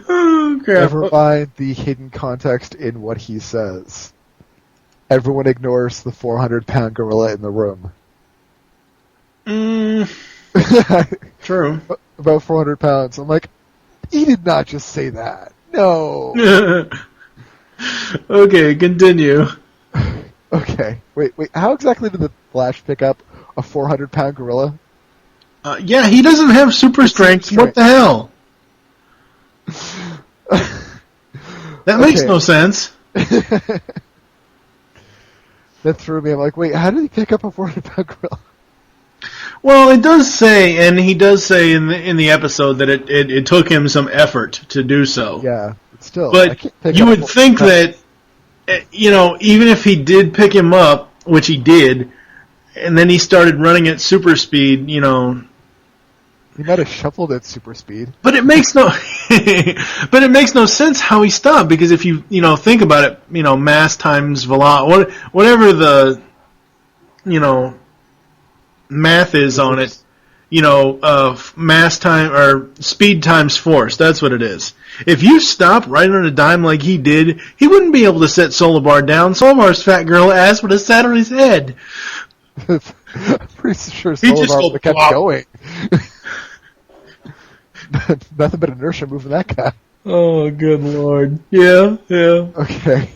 Oh, crap. Never mind the hidden context in what he says. Everyone ignores the 400-pound gorilla in the room. True. About 400 pounds. I'm like, he did not just say that. No. Okay, continue. Okay. Wait. How exactly did the Flash pick up a 400-pound gorilla? Yeah, he doesn't have super strength. What the hell? That makes no sense. That threw me. I'm like, wait, how did he pick up a 400-pound gorilla? Well, it does say, and he does say in the episode that it took him some effort to do so. Yeah, still. But you would think that, even if he did pick him up, which he did, and then he started running at super speed, He might have shuffled at super speed. But it makes no sense how he stopped, because if you think about it, mass times velocity, whatever the math is on it, mass time or speed times force. That's what it is. If you stop right on a dime like he did, he wouldn't be able to set Solivar down. Solivar's fat girl ass would have sat on his head. I'm pretty sure Solivar would have kept going. Nothing but inertia moving that guy. Oh, good lord. Yeah. Okay.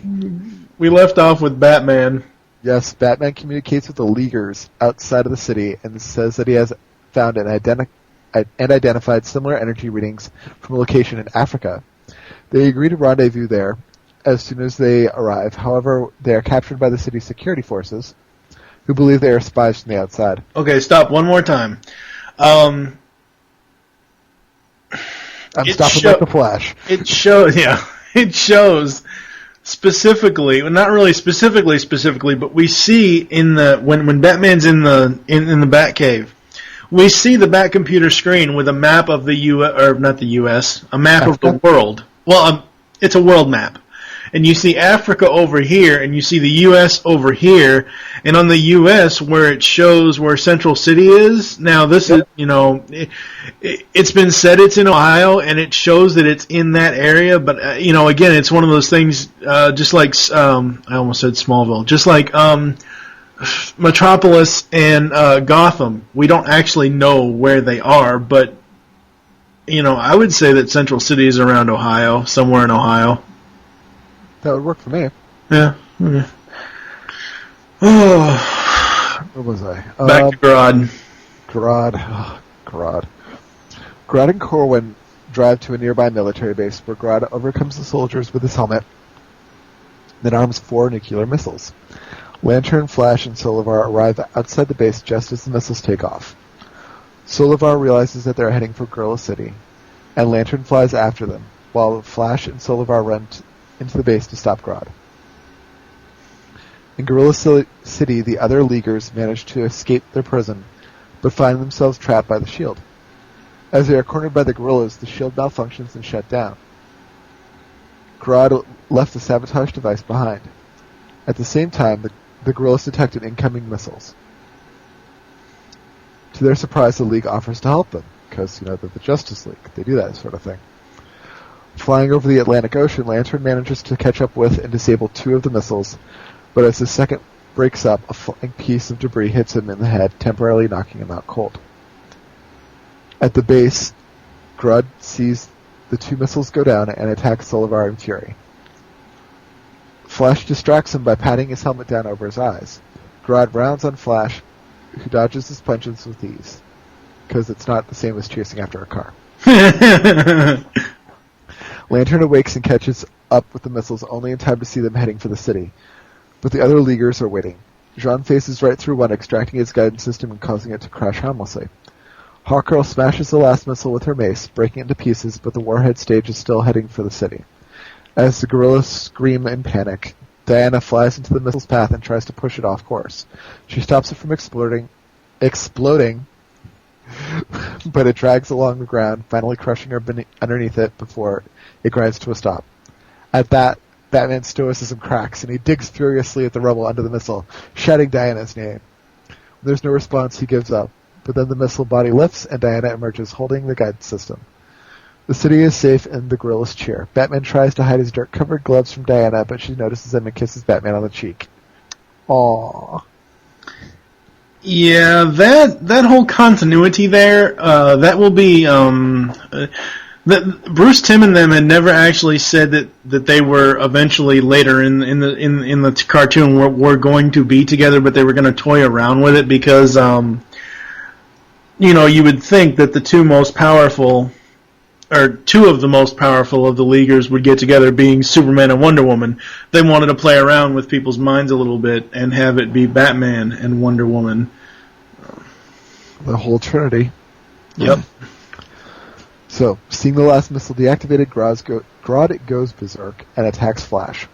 We left off with Batman. Yes, Batman communicates with the Leaguers outside of the city and says that he has found and identified similar energy readings from a location in Africa. They agree to rendezvous there as soon as they arrive. However, they are captured by the city's security forces, who believe they are spies from the outside. Okay, stop one more time. I'm stopping like the Flash. It shows specifically, well, not really specifically, but we see in the when Batman's in the Batcave, we see the Bat computer screen with a map of the not the U.S., a map of the world. Well, it's a world map. And you see Africa over here, and you see the U.S. over here, and on the U.S. where it shows where Central City is, now this is, it's been said it's in Ohio, and it shows that it's in that area, but, again, it's one of those things, just like, I almost said Smallville, just like Metropolis and Gotham. We don't actually know where they are, but, I would say that Central City is around Ohio, somewhere in Ohio. That would work for me. Yeah. Where was I? Back to Grodd. Grodd and Corwin drive to a nearby military base where Grodd overcomes the soldiers with his helmet, then arms 4 nuclear missiles. Lantern, Flash, and Solivar arrive outside the base just as the missiles take off. Solivar realizes that they're heading for Gorilla City, and Lantern flies after them, while Flash and Solivar run into the base to stop Grodd. In Gorilla City, the other Leaguers manage to escape their prison, but find themselves trapped by the shield. As they are cornered by the guerrillas, the shield malfunctions and shut down. Grodd left the sabotage device behind. At the same time, the guerrillas detected incoming missiles. To their surprise, the League offers to help them, because, they're the Justice League. They do that sort of thing. Flying over the Atlantic Ocean, Lantern manages to catch up with and disable 2 of the missiles, but as the second breaks up, a flying piece of debris hits him in the head, temporarily knocking him out cold. At the base, Grodd sees the 2 missiles go down and attacks Solivar in fury. Flash distracts him by patting his helmet down over his eyes. Grodd rounds on Flash, who dodges his punches with ease, because it's not the same as chasing after a car. Lantern awakes and catches up with the missiles only in time to see them heading for the city. But the other Leaguers are waiting. Jean faces right through one, extracting its guidance system and causing it to crash harmlessly. Hawkgirl smashes the last missile with her mace, breaking it into pieces, but the warhead stage is still heading for the city. As the guerrillas scream in panic, Diana flies into the missile's path and tries to push it off course. She stops it from exploding, but it drags along the ground, finally crushing her underneath it before it grinds to a stop. At that, Batman's stoicism cracks, and he digs furiously at the rubble under the missile, shouting Diana's name. When there's no response, he gives up, but then the missile body lifts, and Diana emerges holding the guidance system. The city is safe, and the guerrillas cheer. Batman tries to hide his dirt-covered gloves from Diana, but she notices them and kisses Batman on the cheek. Aww. Yeah, that whole continuity there, that will be, Bruce Timm and them had never actually said that they were eventually later in the cartoon were going to be together, but they were going to toy around with it because, you would think that the 2 most powerful, or 2 of the most powerful of the Leaguers would get together, being Superman and Wonder Woman. They wanted to play around with people's minds a little bit and have it be Batman and Wonder Woman. The whole Trinity. Yep. So, seeing the last missile deactivated, Grodd goes berserk and attacks Flash.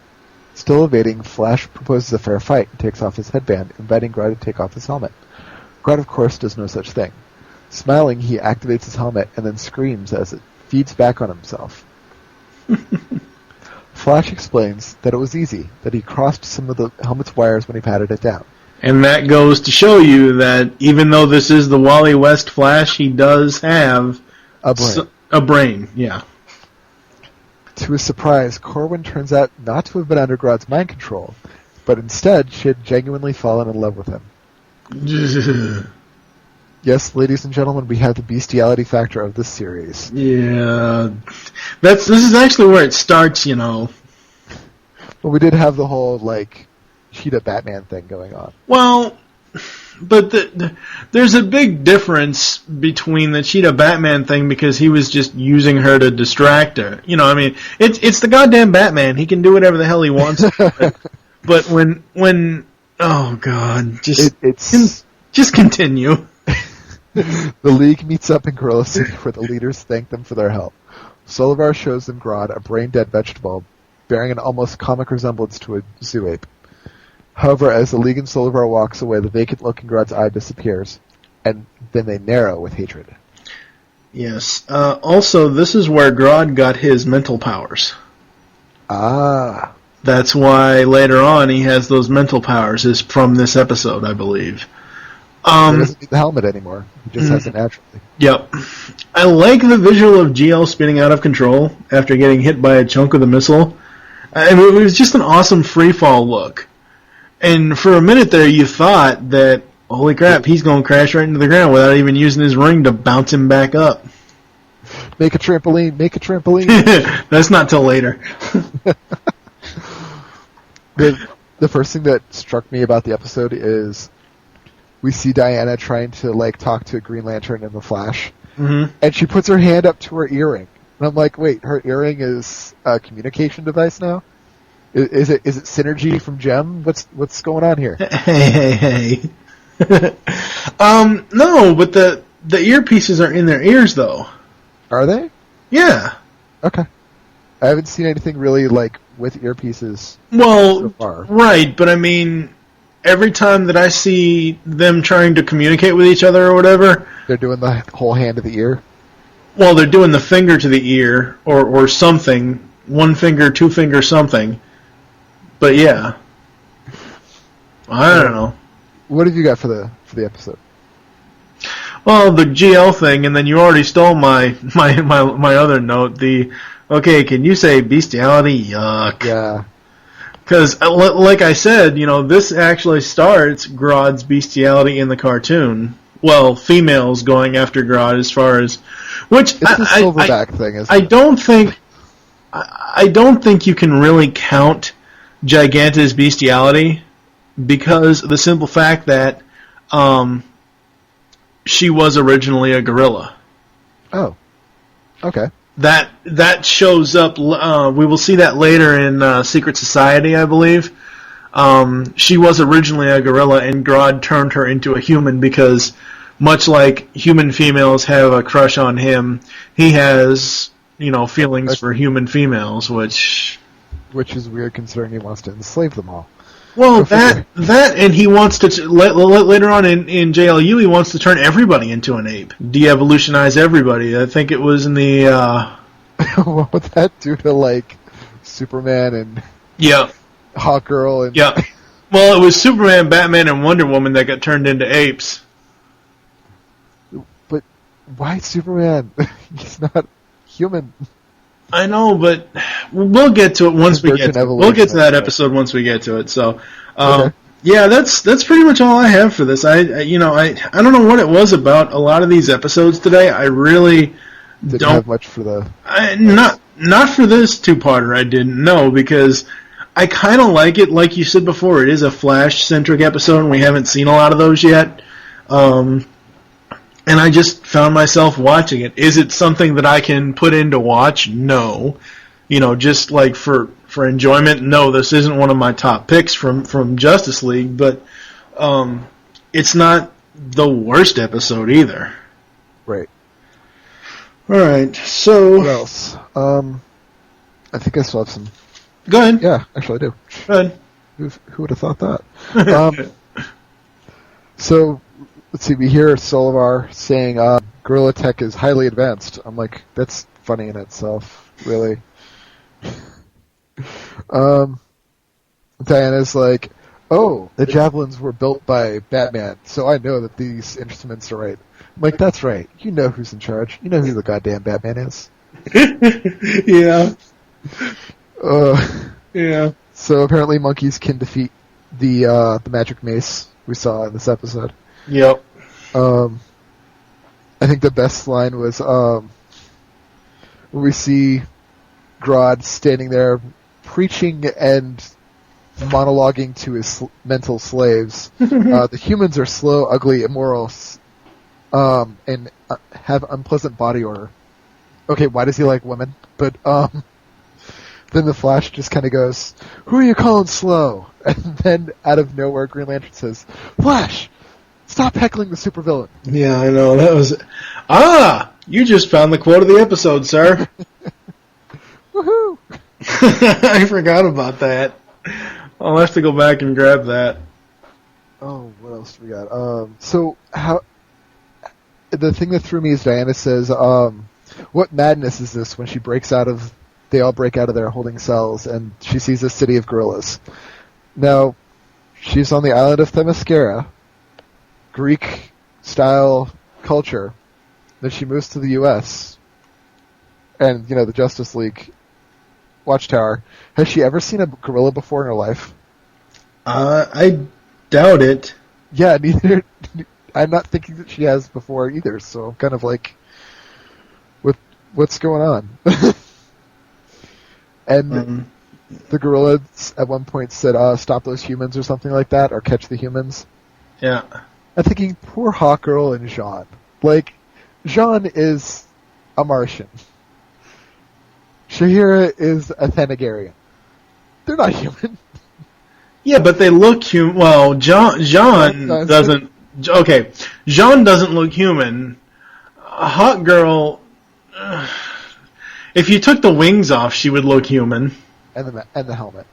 Still evading, Flash proposes a fair fight and takes off his headband, inviting Grodd to take off his helmet. Grodd, of course, does no such thing. Smiling, he activates his helmet and then screams as it feeds back on himself. Flash explains that it was easy, that he crossed some of the helmet's wires when he patted it down. And that goes to show you that even though this is the Wally West Flash, he does have a brain, yeah. To his surprise, Corwin turns out not to have been under Grodd's mind control, but instead she had genuinely fallen in love with him. Yes, ladies and gentlemen, we have the bestiality factor of this series. Yeah. This is actually where it starts, Well, we did have the whole, Cheetah Batman thing going on. Well, but there's a big difference between the Cheetah Batman thing because he was just using her to distract her. It's the goddamn Batman. He can do whatever the hell he wants. But when oh god, just continue. The League meets up in Gorilla City where the leaders thank them for their help. Solivar shows them Grodd, a brain-dead vegetable, bearing an almost comic resemblance to a zoo ape. However, as the League and Solivar walks away, the vacant look in Grodd's eye disappears, and then they narrow with hatred. Yes. Also, this is where Grodd got his mental powers. Ah. That's why later on he has those mental powers, is from this episode, I believe. He doesn't need the helmet anymore. He just has it naturally. Yep. I like the visual of GL spinning out of control after getting hit by a chunk of the missile. I mean, it was just an awesome freefall look. And for a minute there, you thought that, holy crap, he's going to crash right into the ground without even using his ring to bounce him back up. Make a trampoline, make a trampoline. That's not till later. The first thing that struck me about the episode is we see Diana trying to talk to a Green Lantern in the Flash, and she puts her hand up to her earring, and I'm like, wait, her earring is a communication device now? Is it synergy from Gem? What's going on here? Hey. No, but the earpieces are in their ears though. Are they? Yeah. Okay. I haven't seen anything really with earpieces. Well, so far. Right, but I mean, every time that I see them trying to communicate with each other or whatever, they're doing the whole hand to the ear. Well, they're doing the finger to the ear or something, 1 finger, 2 finger, something. But yeah, I don't know. What have you got for the episode? Well, the GL thing, and then you already stole my other note. Okay, can you say bestiality? Yuck. Yeah. Because, like I said, this actually starts Grodd's bestiality in the cartoon. Well, females going after Grodd as far as... Which it's the silverback thing, isn't it? I don't think you can really count Giganta's bestiality because of the simple fact that she was originally a gorilla. Oh. Okay. That shows up. We will see that later in Secret Society, I believe. She was originally a gorilla, and Grodd turned her into a human because, much like human females have a crush on him, he has feelings for human females, which is weird considering he wants to enslave them all. Well, that and he wants to later on in JLU he wants to turn everybody into an ape, de-evolutionize everybody. I think it was in the what would that do to Superman and Hawkgirl and Well, it was Superman, Batman, and Wonder Woman that got turned into apes. But why Superman? He's not human. I know, but we'll get to it once we get to it. We'll get to that episode once we get to it. So, okay. Yeah, that's pretty much all I have for this. I don't know what it was about a lot of these episodes today. I really didn't don't have much for the not for this two-parter. I didn't know because I kind of like it. Like you said before, it is a Flash-centric episode, and we haven't seen a lot of those yet. And I just found myself watching it. Is it something that I can put in to watch? No. Just for enjoyment, no, this isn't one of my top picks from Justice League, but it's not the worst episode either. Right. Alright, so... What else? I think I still have some... Go ahead. Yeah, actually I do. Go ahead. Who would have thought that? So... Let's see, we hear Solivar saying, Gorilla Tech is highly advanced. I'm like, that's funny in itself, really. Diana's like, oh, the javelins were built by Batman, so I know that these instruments are right. I'm like, that's right. You know who's in charge. You know who the goddamn Batman is. Yeah. Yeah. So apparently monkeys can defeat the magic mace we saw in this episode. Yep. I think the best line was when we see Grodd standing there preaching and monologuing to his mental slaves. The humans are slow, ugly, immoral, and have unpleasant body odor. Okay, why does he like women? But then the Flash just kind of goes, "Who are you calling slow?" And then out of nowhere, Green Lantern says, "Flash! Stop heckling the supervillain. Yeah, I know. That was... You just found the quote of the episode, sir. Woohoo! I forgot about that. I'll have to go back and grab that. Oh, what else do we got? So, how... The thing that threw me is Diana says, what madness is this when she breaks out of... They all break out of their holding cells, and she sees a city of gorillas. Now, she's on the island of Themyscira, Greek-style culture. Then she moves to the U.S., and, the Justice League Watchtower. Has she ever seen a gorilla before in her life? I doubt it. Yeah, neither... I'm not thinking that she has before either, so I'm kind of like, what's going on? And the gorillas at one point said, stop those humans or something like that, or catch the humans. Yeah. I'm thinking, poor Hawk Girl and Jean. Like, Jean is a Martian. Shahira is a Thanagarian. They're not human. Yeah, but they look human. Well, Jean doesn't... Okay, Jean doesn't look human. Hawk Girl... if you took the wings off, she would look human. And the helmet.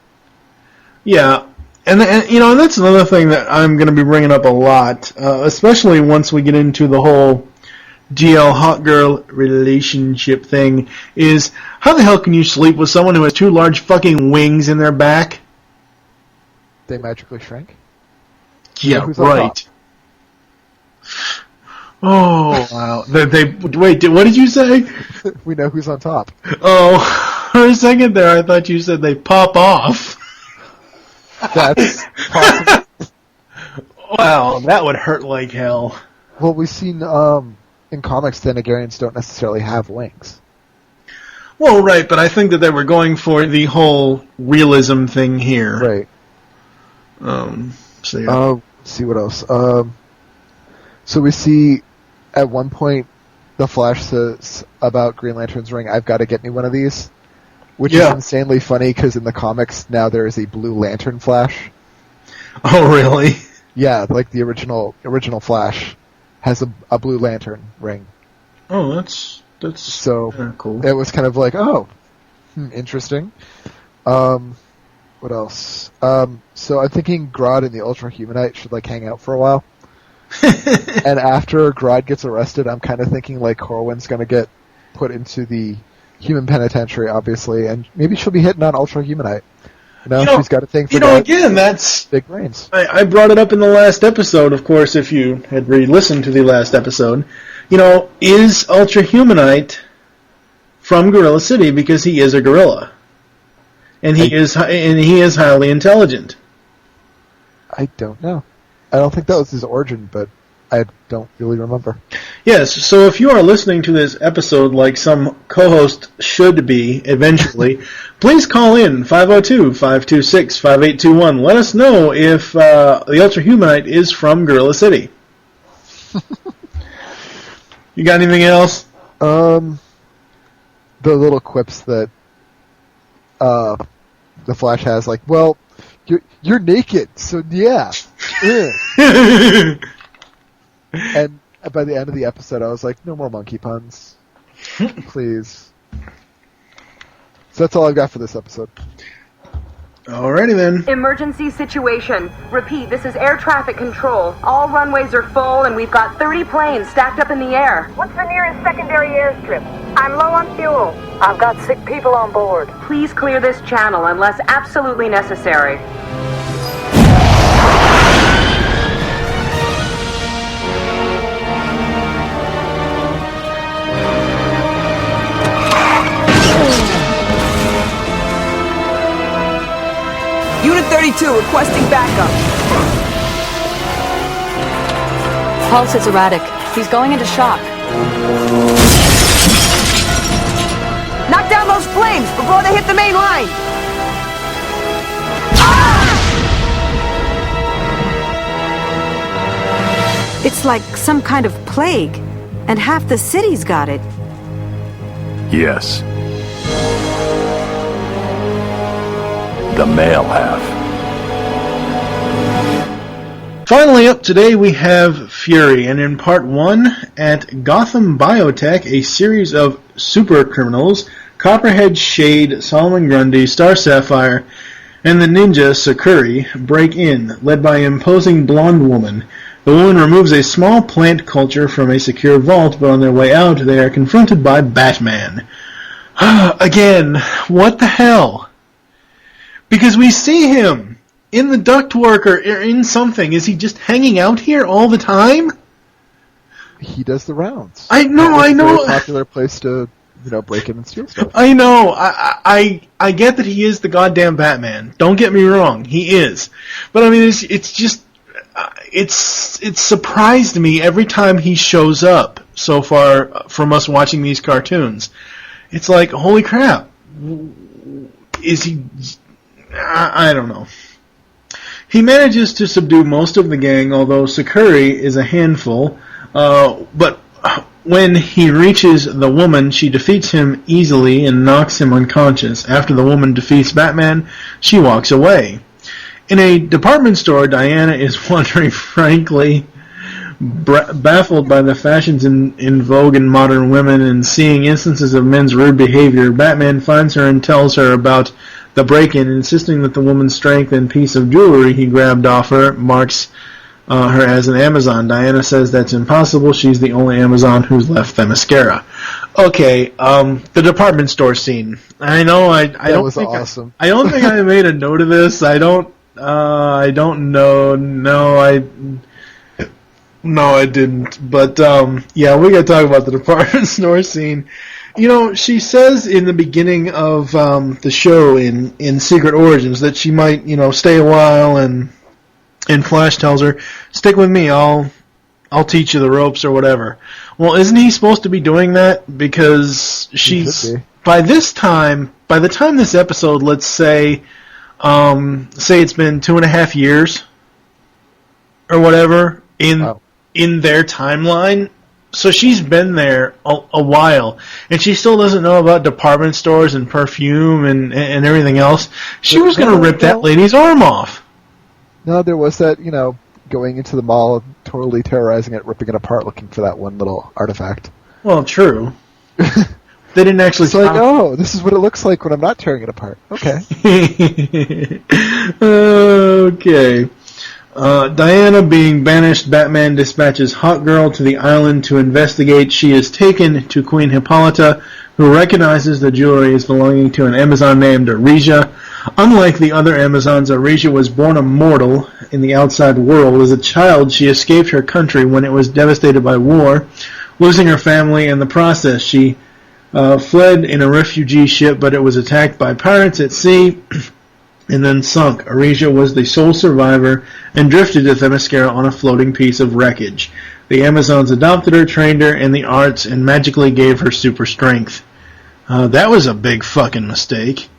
Yeah, and that's another thing that I'm going to be bringing up a lot, especially once we get into the whole GL Hawk Girl relationship thing, is how the hell can you sleep with someone who has two large fucking wings in their back? They magically shrank? Yeah, right. Oh, wow. Wait, what did you say? We know who's on top. Oh, for a second there, I thought you said they pop off. That's possible. Wow, that would hurt like hell. Well, we've seen in comics, Thanagarians don't necessarily have wings. Well, right, but I think that they were going for the whole realism thing here. Right. So yeah. Let's see what else. So we see at one point the Flash says about Green Lantern's ring, I've got to get me one of these, which is insanely funny because in the comics now there is a Blue Lantern Flash. Oh, really? Yeah, like the original Flash has a Blue Lantern ring. Oh, that's so cool. It was kind of like, interesting. What else? So I'm thinking Grodd and the Ultra Humanite should hang out for a while. And after Grodd gets arrested, I'm kind of thinking Corwin's going to get put into the human penitentiary, obviously, and maybe she'll be hitting on Ultra Humanite. She's got a thing for that. Again, that's big brains. I brought it up in the last episode, of course, if you had re-listened to the last episode. Is Ultra Humanite from Gorilla City because he is a gorilla, and he is highly intelligent. I don't know. I don't think that was his origin, but I don't really remember. Yes, so if you are listening to this episode like some co-host should be eventually, please call in 502-526-5821. Let us know if the Ultra Humanite is from Gorilla City. You got anything else? The little quips that the Flash has, well, you're naked, so yeah. And by the end of the episode, I was like, no more monkey puns. Please. So that's all I've got for this episode. Alrighty then. Emergency situation. Repeat, this is air traffic control. All runways are full and we've got 30 planes stacked up in the air. What's the nearest secondary airstrip? I'm low on fuel. I've got sick people on board. Please clear this channel unless absolutely necessary. Unit 32 requesting backup. Pulse is erratic. He's going into shock. Knock down those flames before they hit the main line. It's like some kind of plague, and half the city's got it. Yes. The male half. Finally up today we have Fury, and in part 1, at Gotham Biotech, a series of super criminals, Copperhead, Shade, Solomon Grundy, Star Sapphire, and the ninja Sakuri break in, led by an imposing blonde woman. The woman removes a small plant culture from a secure vault, but on their way out they are confronted by Batman. Again, what the hell? Because we see him in the ductwork or in something. Is he just hanging out here all the time? He does the rounds. I know. It's a very popular place to, break in and steal stuff. I know. I get that he is the goddamn Batman. Don't get me wrong. He is. But I mean, it's just, it's surprised me every time he shows up so far from us watching these cartoons. It's like, holy crap. Is he... I don't know. He manages to subdue most of the gang, although Sakuri is a handful. But when he reaches the woman, she defeats him easily and knocks him unconscious. After the woman defeats Batman, she walks away. In a department store, Diana is wondering, frankly, baffled by the fashions in vogue in modern women and seeing instances of men's rude behavior. Batman finds her and tells her about the break-in, insisting that the woman's strength and piece of jewelry he grabbed off her marks her as an Amazon. Diana says that's impossible. She's the only Amazon who's left Themyscira. Okay, the department store scene. I know. I don't think awesome. I don't think I made a note of this. I don't know. No, I didn't. But yeah, we got to talk about the department store scene. She says in the beginning of the show in Secret Origins that she might, stay a while, and Flash tells her, "Stick with me, I'll teach you the ropes," or whatever. Well, isn't he supposed to be doing that? Because by the time this episode, let's say it's been 2.5 years or whatever in their timeline. So she's been there a while, and she still doesn't know about department stores and perfume and everything else. She was going to rip that lady's arm off. No, there was that, going into the mall, totally terrorizing it, ripping it apart, looking for that one little artifact. Well, true. They didn't actually... It's like, oh, this is what it looks like when I'm not tearing it apart. Okay. Okay. Diana being banished, Batman dispatches Hawkgirl to the island to investigate. She is taken to Queen Hippolyta, who recognizes the jewelry as belonging to an Amazon named Arisia. Unlike the other Amazons, Arisia was born immortal in the outside world. As a child, she escaped her country when it was devastated by war, losing her family in the process. She fled in a refugee ship, but it was attacked by pirates at sea and then sunk. Arisia was the sole survivor and drifted to Themyscira on a floating piece of wreckage. The Amazons adopted her, trained her in the arts, and magically gave her super strength. That was a big fucking mistake.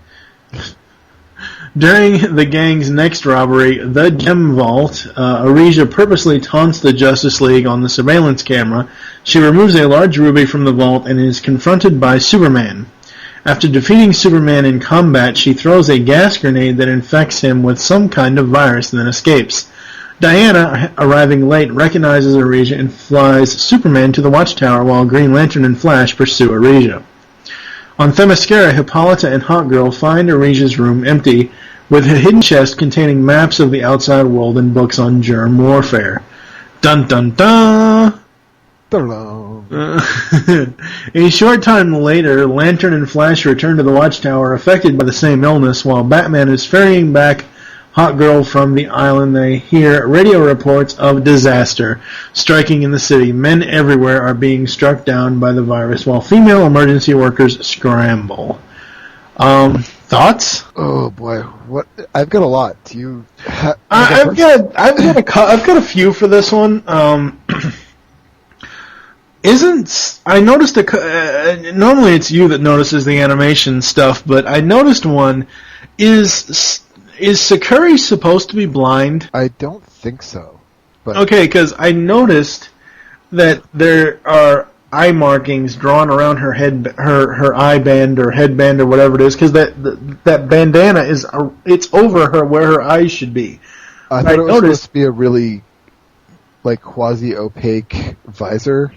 During the gang's next robbery, the Gem Vault, Arisia purposely taunts the Justice League on the surveillance camera. She removes a large ruby from the vault and is confronted by Superman. After defeating Superman in combat, she throws a gas grenade that infects him with some kind of virus and then escapes. Diana, arriving late, recognizes Arisia and flies Superman to the Watchtower while Green Lantern and Flash pursue Arisia. On Themyscira, Hippolyta and Hawkgirl find Arisia's room empty, with a hidden chest containing maps of the outside world and books on germ warfare. Dun dun dun! A short time later, Lantern and Flash return to the Watchtower affected by the same illness. While Batman is ferrying back Hawkgirl from the island, they hear radio reports of disaster striking in the city. Men everywhere are being struck down by the virus, while female emergency workers scramble. Thoughts? Oh boy, what? I've got a lot. Do you? I've got a few for this one. I noticed normally it's you that notices the animation stuff, but I noticed one. Is Sakuri supposed to be blind? I don't think so. But okay, because I noticed that there are eye markings drawn around her head, her eye band or headband or whatever it is, because that bandana it's over her where her eyes should be. I thought it was supposed to be a really like quasi-opaque visor,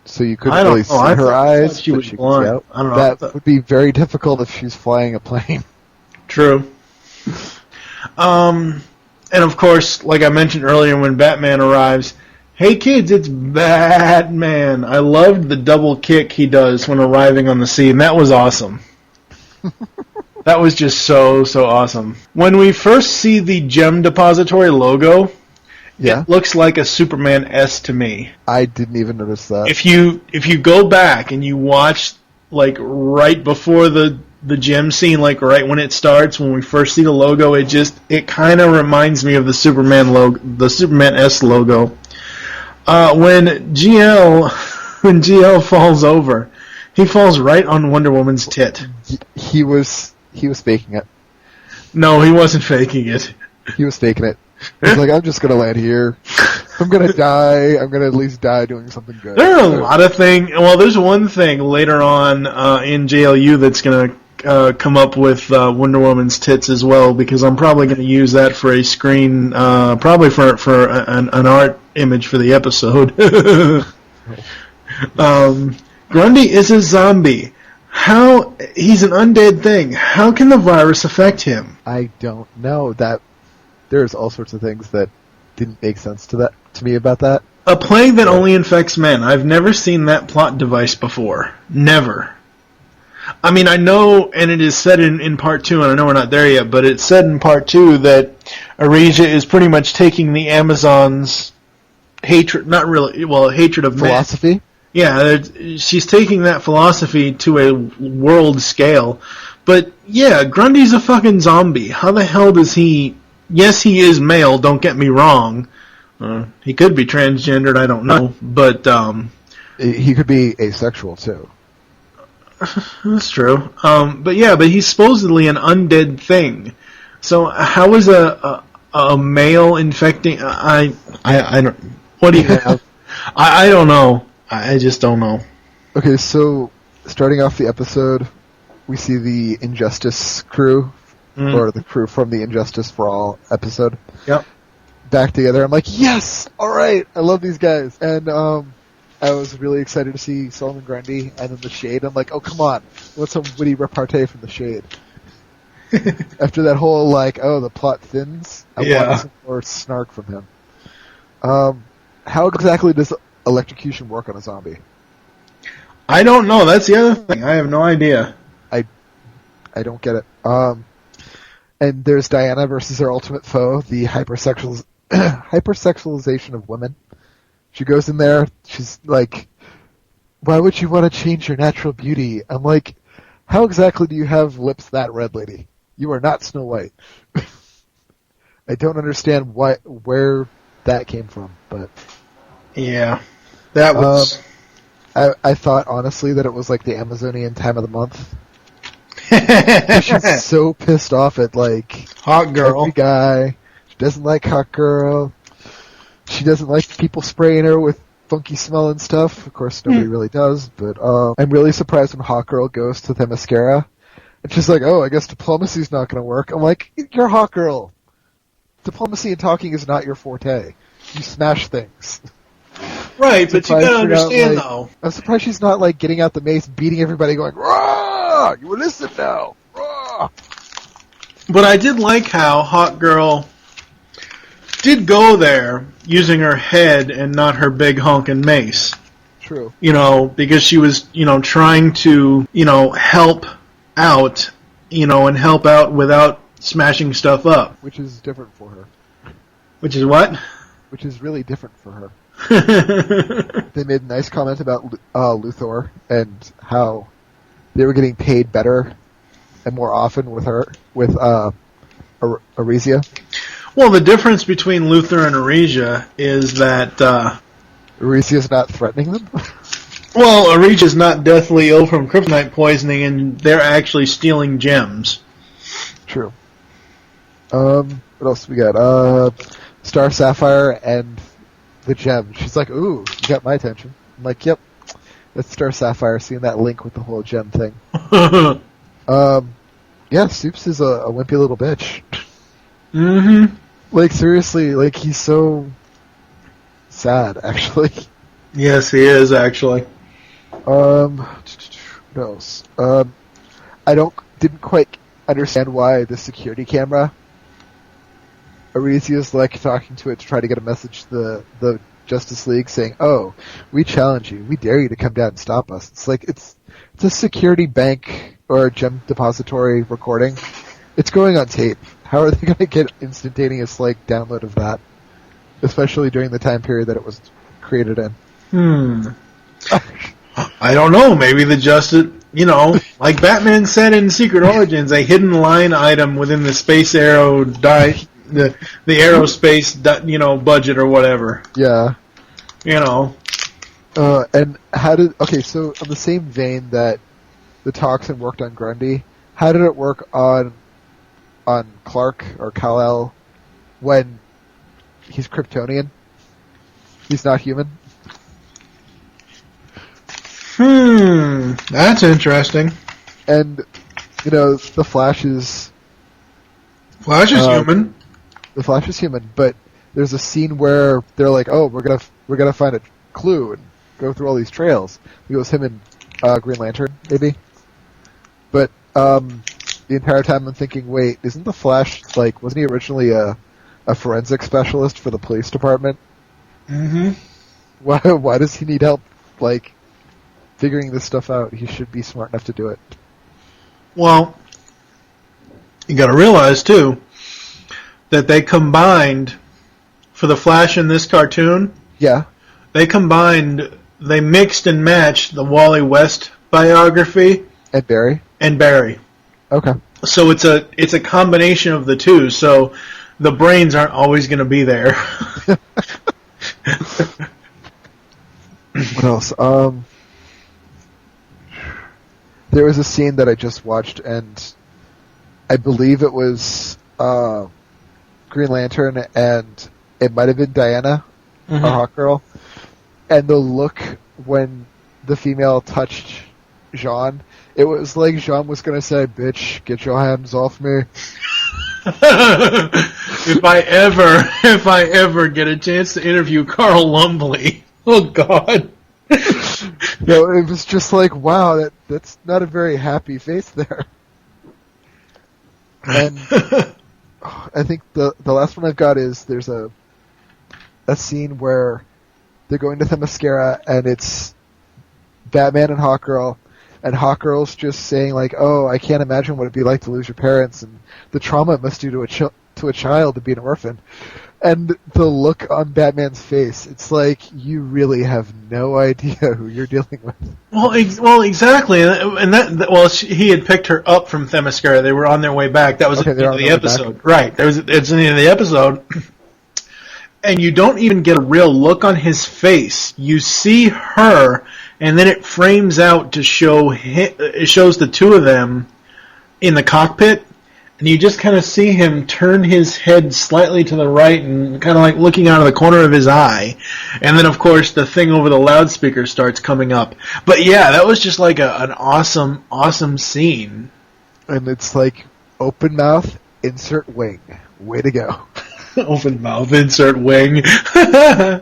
so you couldn't I don't really know. see I her thought eyes. she but was she could blind. see out. I don't know. That would be very difficult if she's flying a plane. True. And of course, like I mentioned earlier, when Batman arrives, hey kids, it's Batman. I loved the double kick he does when arriving on the scene. That was awesome. That was just so awesome. When we first see the Gem Depository logo, it looks like a Superman S to me. I didn't even notice that. If you go back and you watch like right before the gem scene, like right when it starts, when we first see the logo, it kind of reminds me of the Superman logo, the Superman S logo. When GL falls over, he falls right on Wonder Woman's tit. He was faking it. No, he wasn't faking it. He was faking it. He's like, I'm just gonna land here. If I'm gonna die, I'm gonna at least die doing something good. There are a lot of things. Well, there's one thing later on in JLU that's gonna come up with Wonder Woman's tits as well, because I'm probably going to use that for a screen, probably for an art image for the episode. Grundy is a zombie. How he's an undead thing? How can the virus affect him? I don't know. That there's all sorts of things that didn't make sense to me about that. A plague that only infects men. I've never seen that plot device before. Never. I mean, I know, and it is said in part 2, and I know we're not there yet, but it's said in part 2 that Arisia is pretty much taking the Amazons' hatred, not really, well, hatred of philosophy? Men. Yeah, she's taking that philosophy to a world scale. But, yeah, Grundy's a fucking zombie. How the hell does he... Yes, he is male, don't get me wrong. He could be transgendered, I don't know. But, he could be asexual, too. That's true. But he's supposedly an undead thing. So how is a male infecting? I don't. What do you have? I don't know. I just don't know. Okay, so starting off the episode, we see the Injustice crew, or the crew from the Injustice for All episode. Yep. Back together. I'm like, yes, all right, I love these guys, and I was really excited to see Solomon Grundy and then the Shade. I'm like, oh, come on. What's some witty repartee from the Shade? After that whole, like, oh, the plot thins, I wanted some more snark from him. How exactly does electrocution work on a zombie? I don't know. That's the other thing. I have no idea. I don't get it. And there's Diana versus her ultimate foe, the hypersexualization of women. She goes in there, she's like, why would you want to change your natural beauty? I'm like, how exactly do you have lips that red, lady? You are not Snow White. I don't understand where that came from, but... Yeah, that was... I thought, honestly, that it was like the Amazonian time of the month. She's so pissed off at, like... Hot girl. Every guy. She doesn't like hot girl. She doesn't like people spraying her with funky smell and stuff. Of course, nobody really does, but I'm really surprised when Hot Girl goes to Themyscira. And she's like, oh, I guess diplomacy's not going to work. I'm like, you're Hot Girl. Diplomacy and talking is not your forte. You smash things. Right, but you gotta understand, though. I'm surprised she's not, like, getting out the mace, beating everybody, going, rah! You listen now! Rah! But I did like how Hot Girl did go there using her head and not her big honkin' mace. True. You know, because she was, trying to, help out, and help out without smashing stuff up. Which is different for her. Which is what? Which is really different for her. They made a nice comment about Luthor and how they were getting paid better and more often with Arisia. Well, the difference between Luthor and Arisia is that Arisia's not threatening them. Well, Arisia's not deathly ill from kryptonite poisoning, and they're actually stealing gems. True. What else we got? Star Sapphire and the gem. She's like, ooh, you got my attention. I'm like, yep. That's Star Sapphire, seeing that link with the whole gem thing. Yeah, Supes is a wimpy little bitch. Mm-hmm. Like, seriously, like, he's so sad, actually. Yes, he is, actually. What else? I didn't quite understand why the security camera. Arisia's like talking to it to try to get a message to the Justice League saying, "Oh, we challenge you. We dare you to come down and stop us." It's like it's a security bank or a gem depository recording. It's going on tape. How are they going to get instantaneous download of that? Especially during the time period that it was created in. I don't know. Maybe the Justice, like Batman said in Secret Origins, a hidden line item within the Space Arrow the aerospace, budget or whatever. Yeah. And so on the same vein that the Toxin worked on Grundy, how did it work on Clark or Kal-El when he's Kryptonian? He's not human? That's interesting. And, the Flash is... Flash is human. The Flash is human, but there's a scene where they're like, "Oh, we're gonna find a clue and go through all these trails." It was him and Green Lantern, maybe. But the entire time I'm thinking, wait, isn't the Flash wasn't he originally a forensic specialist for the police department? Mm-hmm. Why does he need help figuring this stuff out? He should be smart enough to do it. Well, you got to realize too that they combined for the Flash in this cartoon. Yeah. They mixed and matched the Wally West biography and Barry. Okay. So it's a combination of the two. So the brains aren't always going to be there. What else? There was a scene that I just watched, and I believe it was Green Lantern, and it might have been Diana, or Hawkgirl, and the look when the female touched Jean, it was like Jean was going to say, "Bitch, get your hands off me." If I ever get a chance to interview Carl Lumbly, oh God. It was just like, wow, that's not a very happy face there. And I think the last one I've got is there's a scene where they're going to Themyscira, and it's Batman and Hawkgirl, and Hawkgirl's just saying "Oh, I can't imagine what it'd be like to lose your parents, and the trauma it must do to a child to be an orphan." And the look on Batman's face, it's like you really have no idea who you're dealing with. Well, exactly, and he had picked her up from Themyscira. They were on their way back. That was at the end of the episode, right? It's the end of the episode, and you don't even get a real look on his face. You see her, and then it frames out to show it shows the two of them in the cockpit. And you just kind of see him turn his head slightly to the right and kind of looking out of the corner of his eye. And then, of course, the thing over the loudspeaker starts coming up. But yeah, that was just an awesome, awesome scene. And it's open mouth, insert wing. Way to go. Open mouth, insert wing. I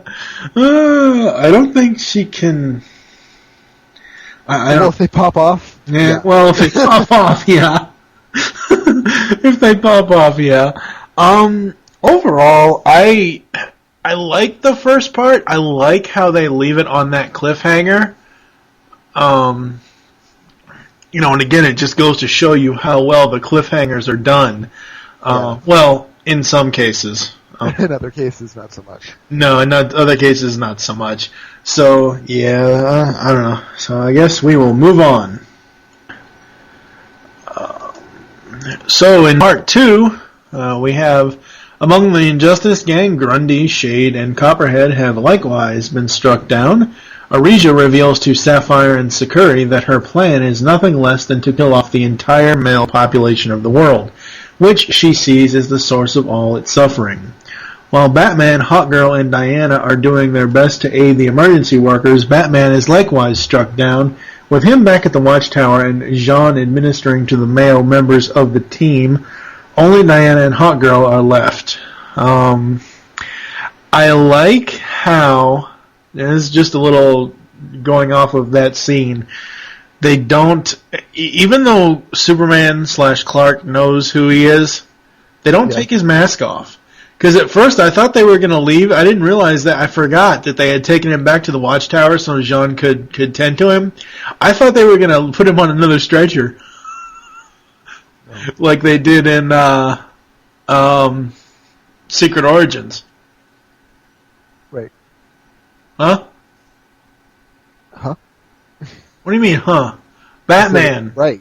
don't think she can... I don't know if they pop off. Yeah. Well, if they pop off, yeah. If they pop off, yeah. Overall, I like the first part. I like how they leave it on that cliffhanger. And again, it just goes to show you how well the cliffhangers are done. Well, in some cases. In other cases, not so much. No, in other cases, not so much. So, yeah, I don't know. So I guess we will move on. So in part 2, we have, among the Injustice gang, Grundy, Shade, and Copperhead have likewise been struck down. Arisia reveals to Sapphire and Sakuri that her plan is nothing less than to kill off the entire male population of the world, which she sees as the source of all its suffering. While Batman, Hawkgirl, and Diana are doing their best to aid the emergency workers, Batman is likewise struck down, with him back at the Watchtower and Jean administering to the male members of the team. Only Diana and Hawkgirl are left. I like how, and this is just a little going off of that scene, they don't, even though Superman/Clark knows who he is, they don't take his mask off. Because at first I thought they were going to leave. I didn't realize that. I forgot that they had taken him back to the Watchtower so Jean could tend to him. I thought they were going to put him on another stretcher. Like they did in Secret Origins. Right. Huh? Huh? What do you mean, huh? Batman. Right.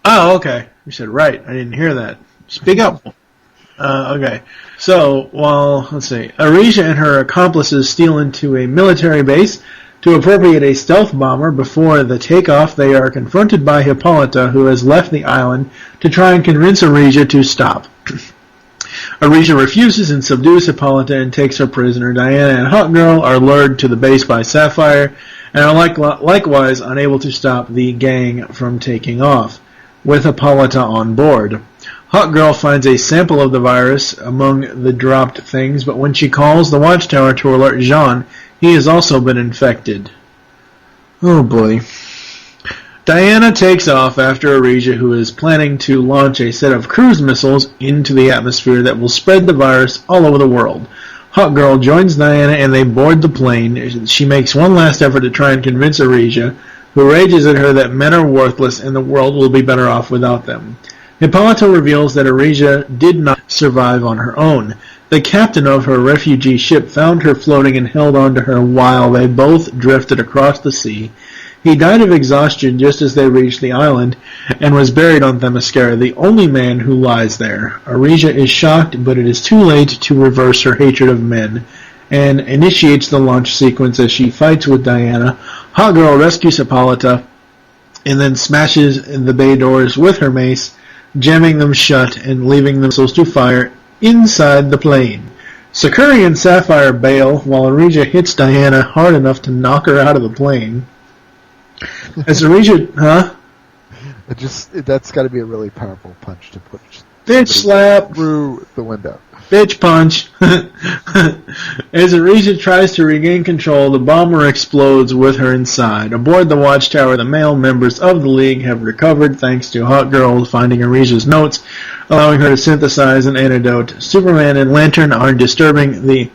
Oh, okay. You said right. I didn't hear that. Speak up. Okay. So, well, let's see. Arisha and her accomplices steal into a military base to appropriate a stealth bomber. Before the takeoff, they are confronted by Hippolyta, who has left the island, to try and convince Arisha to stop. Arisha refuses and subdues Hippolyta and takes her prisoner. Diana and Hawkgirl are lured to the base by Sapphire and are likewise unable to stop the gang from taking off, with Hippolyta on board. Hawkgirl finds a sample of the virus among the dropped things, but when she calls the Watchtower to alert Jean, he has also been infected. Oh boy. Diana takes off after Arisha, who is planning to launch a set of cruise missiles into the atmosphere that will spread the virus all over the world. Hawkgirl joins Diana and they board the plane. She makes one last effort to try and convince Arisha, who rages at her that men are worthless and the world will be better off without them. Hippolyta reveals that Arisha did not survive on her own. The captain of her refugee ship found her floating and held on to her while they both drifted across the sea. He died of exhaustion just as they reached the island and was buried on Themyscira, the only man who lies there. Arisha is shocked, but it is too late to reverse her hatred of men, and initiates the launch sequence as she fights with Diana. Hawkgirl rescues Hippolyta and then smashes the bay doors with her mace, jamming them shut and leaving the missiles to fire inside the plane. Sakuri and Sapphire bail while Arisha hits Diana hard enough to knock her out of the plane. As Arisha, huh? That's got to be a really powerful punch to put bitch slap through the window. Bitch punch. As Arisha tries to regain control, the bomber explodes with her inside. Aboard the Watchtower, the male members of the League have recovered thanks to Hawkgirl finding Arisha's notes, allowing her to synthesize an antidote. Superman and Lantern are distributing the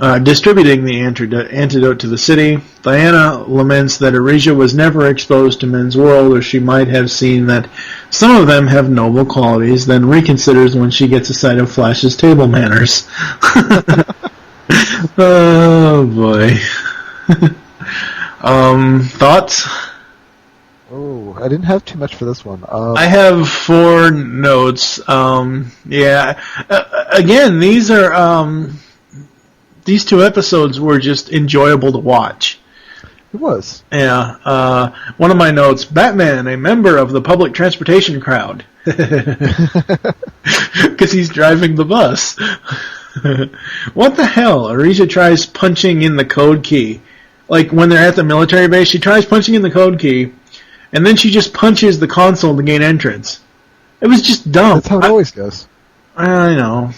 antidote to the city. Diana laments that Arisha was never exposed to men's world, or she might have seen that some of them have noble qualities, then reconsiders when she gets a sight of Flash's table manners. Oh boy. Thoughts? Oh, I didn't have too much for this one. I have 4 notes. Yeah. Again, these are these 2 episodes were just enjoyable to watch. It was. Yeah. One of my notes, Batman, a member of the public transportation crowd. Because he's driving the bus. What the hell? Arisha tries punching in the code key. Like, when they're at the military base, she tries punching in the code key, and then she just punches the console to gain entrance. It was just dumb. That's how it always goes. I know.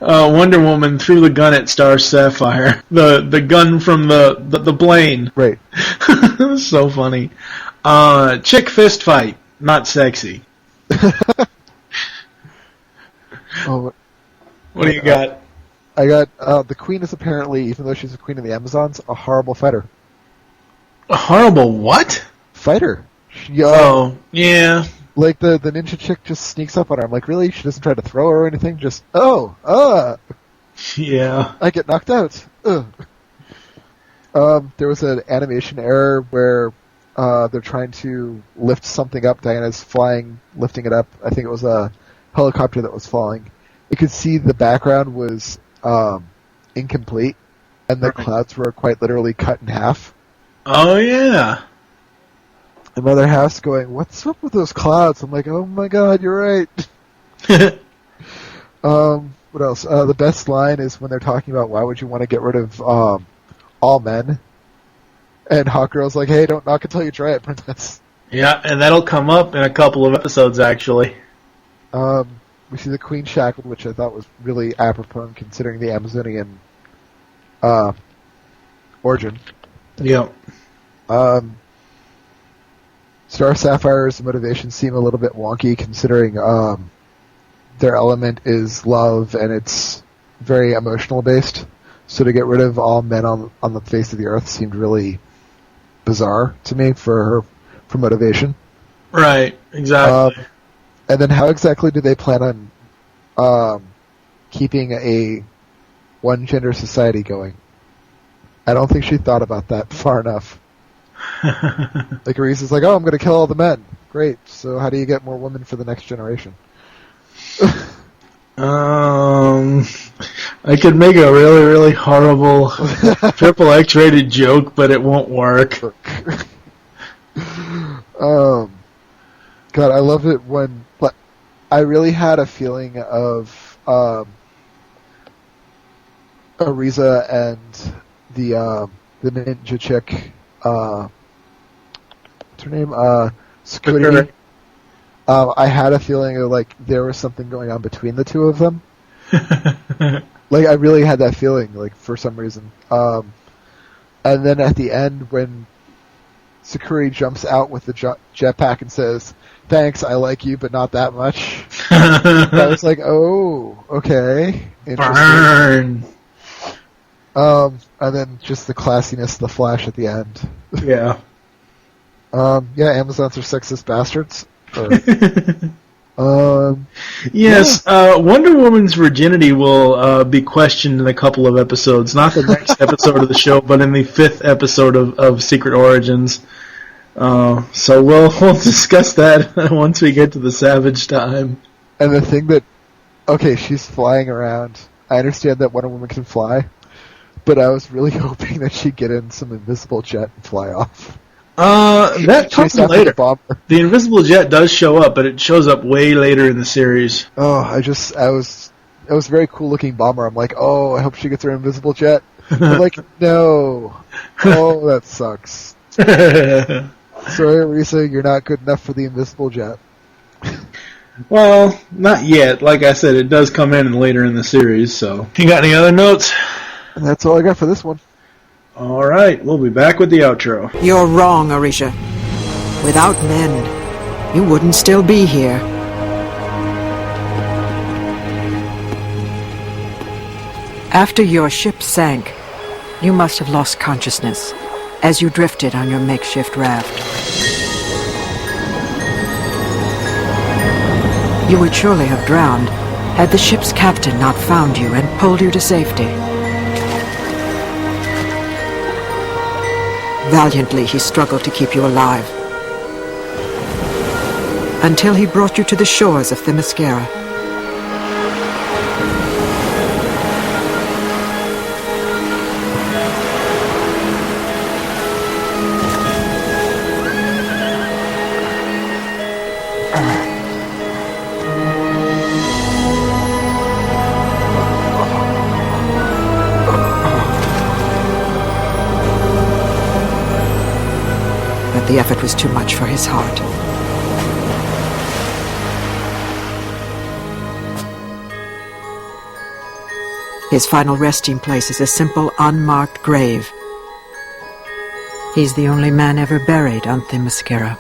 Wonder Woman threw the gun at Star Sapphire. The gun from the plane. Right. So funny. Chick fist fight. Not sexy. Oh, what do you got? I got the Queen is apparently, even though she's the Queen of the Amazons, a horrible fighter. A horrible what? Fighter. Oh, yeah. Like the ninja chick just sneaks up on her. I'm like, really? She doesn't try to throw her or anything? Just, yeah. I get knocked out. There was an animation error where they're trying to lift something up. Diana's lifting it up. I think it was a helicopter that was falling. You could see the background was incomplete, and the clouds were quite literally cut in half. Oh, yeah. And Mother Half's going, what's up with those clouds? I'm like, oh my god, you're right. What else? The best line is when they're talking about why would you want to get rid of all men? And Hawkgirl's like, hey, don't knock until you try it, princess. Yeah, and that'll come up in a couple of episodes, actually. Right we see the Queen shackled, which I thought was really apropos considering the Amazonian origin. Yeah. Star Sapphire's motivations seem a little bit wonky considering their element is love and it's very emotional based. So to get rid of all men on the face of the earth seemed really bizarre to me for motivation. Right, exactly. And then how exactly do they plan on keeping a one-gender society going? I don't think she thought about that far enough. Like, Reese's like, oh, I'm going to kill all the men. Great. So how do you get more women for the next generation? I could make a really, really horrible triple X-rated joke, but it won't work. God, I loved it when I really had a feeling of Ariza and the ninja chick. What's her name? Sakura. I had a feeling of, like, there was something going on between the two of them. Like, I really had that feeling, like, for some reason. And then at the end, when Sakura jumps out with the jetpack and says, "Thanks, I like you, but not that much." I was like, "Oh, okay, interesting." Burn. And then just the classiness of the Flash at the end. Yeah. Yeah, Amazons are sexist bastards. Yes, Wonder Woman's virginity will be questioned in a couple of episodes. Not the next episode of the show, but in the 5th episode of Secret Origins. So we'll discuss that once we get to the Savage time. And the thing that, okay, she's flying around. I understand that Wonder Woman can fly, but I was really hoping that she'd get in some invisible jet and fly off. That comes later. The invisible jet does show up, but it shows up way later in the series. Oh, it was a very cool looking bomber. I'm like, oh, I hope she gets her invisible jet. I'm like, no. Oh, that sucks. Sorry, Risa, you're not good enough for the invisible jet. Well, not yet. Like I said, it does come in later in the series, so. You got any other notes? And that's all I got for this one. All right, we'll be back with the outro. You're wrong, Orisha. Without men, you wouldn't still be here. After your ship sank, you must have lost consciousness as you drifted on your makeshift raft. You would surely have drowned had the ship's captain not found you and pulled you to safety. Valiantly, he struggled to keep you alive, until he brought you to the shores of Themyscira. The effort was too much for his heart. His final resting place is a simple, unmarked grave. He's the only man ever buried on Themyscira.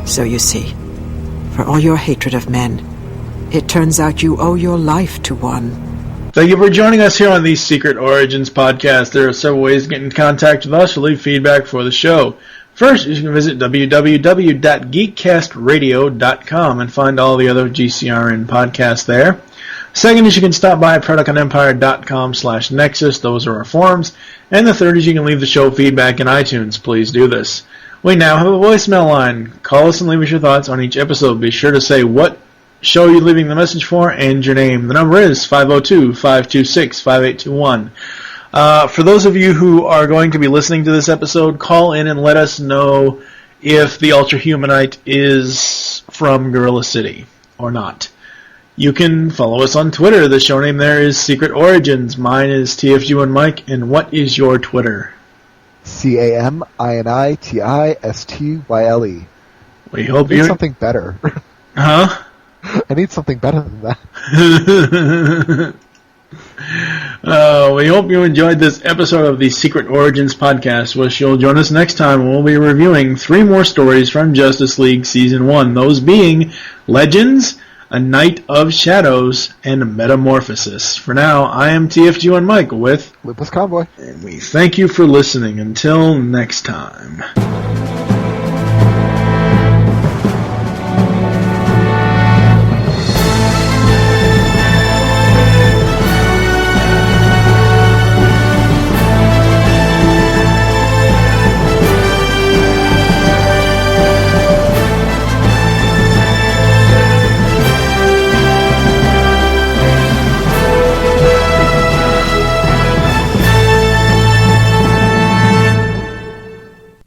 So you see, for all your hatred of men, it turns out you owe your life to one. Thank you for joining us here on the Secret Origins podcast. There are several ways to get in contact with us or leave feedback for the show. First, you can visit www.geekcastradio.com and find all the other GCRN podcasts there. Second is you can stop by PredaconEmpire.com/Nexus. Those are our forums. And the third is you can leave the show feedback in iTunes. Please do this. We now have a voicemail line. Call us and leave us your thoughts on each episode. Be sure to say what show you're leaving the message for and your name. The number is 502-526-5821. For those of you who are going to be listening to this episode, call in and let us know if the Ultra Humanite is from Gorilla City or not. You can follow us on Twitter. The show name there is Secret Origins. Mine is TFG1Mike. And what is your Twitter? CAMINITISTYLE. We hope I need something better. Huh? I need something better than that. We hope you enjoyed this episode of the Secret Origins podcast. Wish you'll join us next time when we'll be reviewing 3 more stories from Justice League Season 1. Those being Legends, A Night of Shadows, and Metamorphosis. For now, I am TFG1 Mike with Lupis Convoy. And we thank you for listening. Until next time.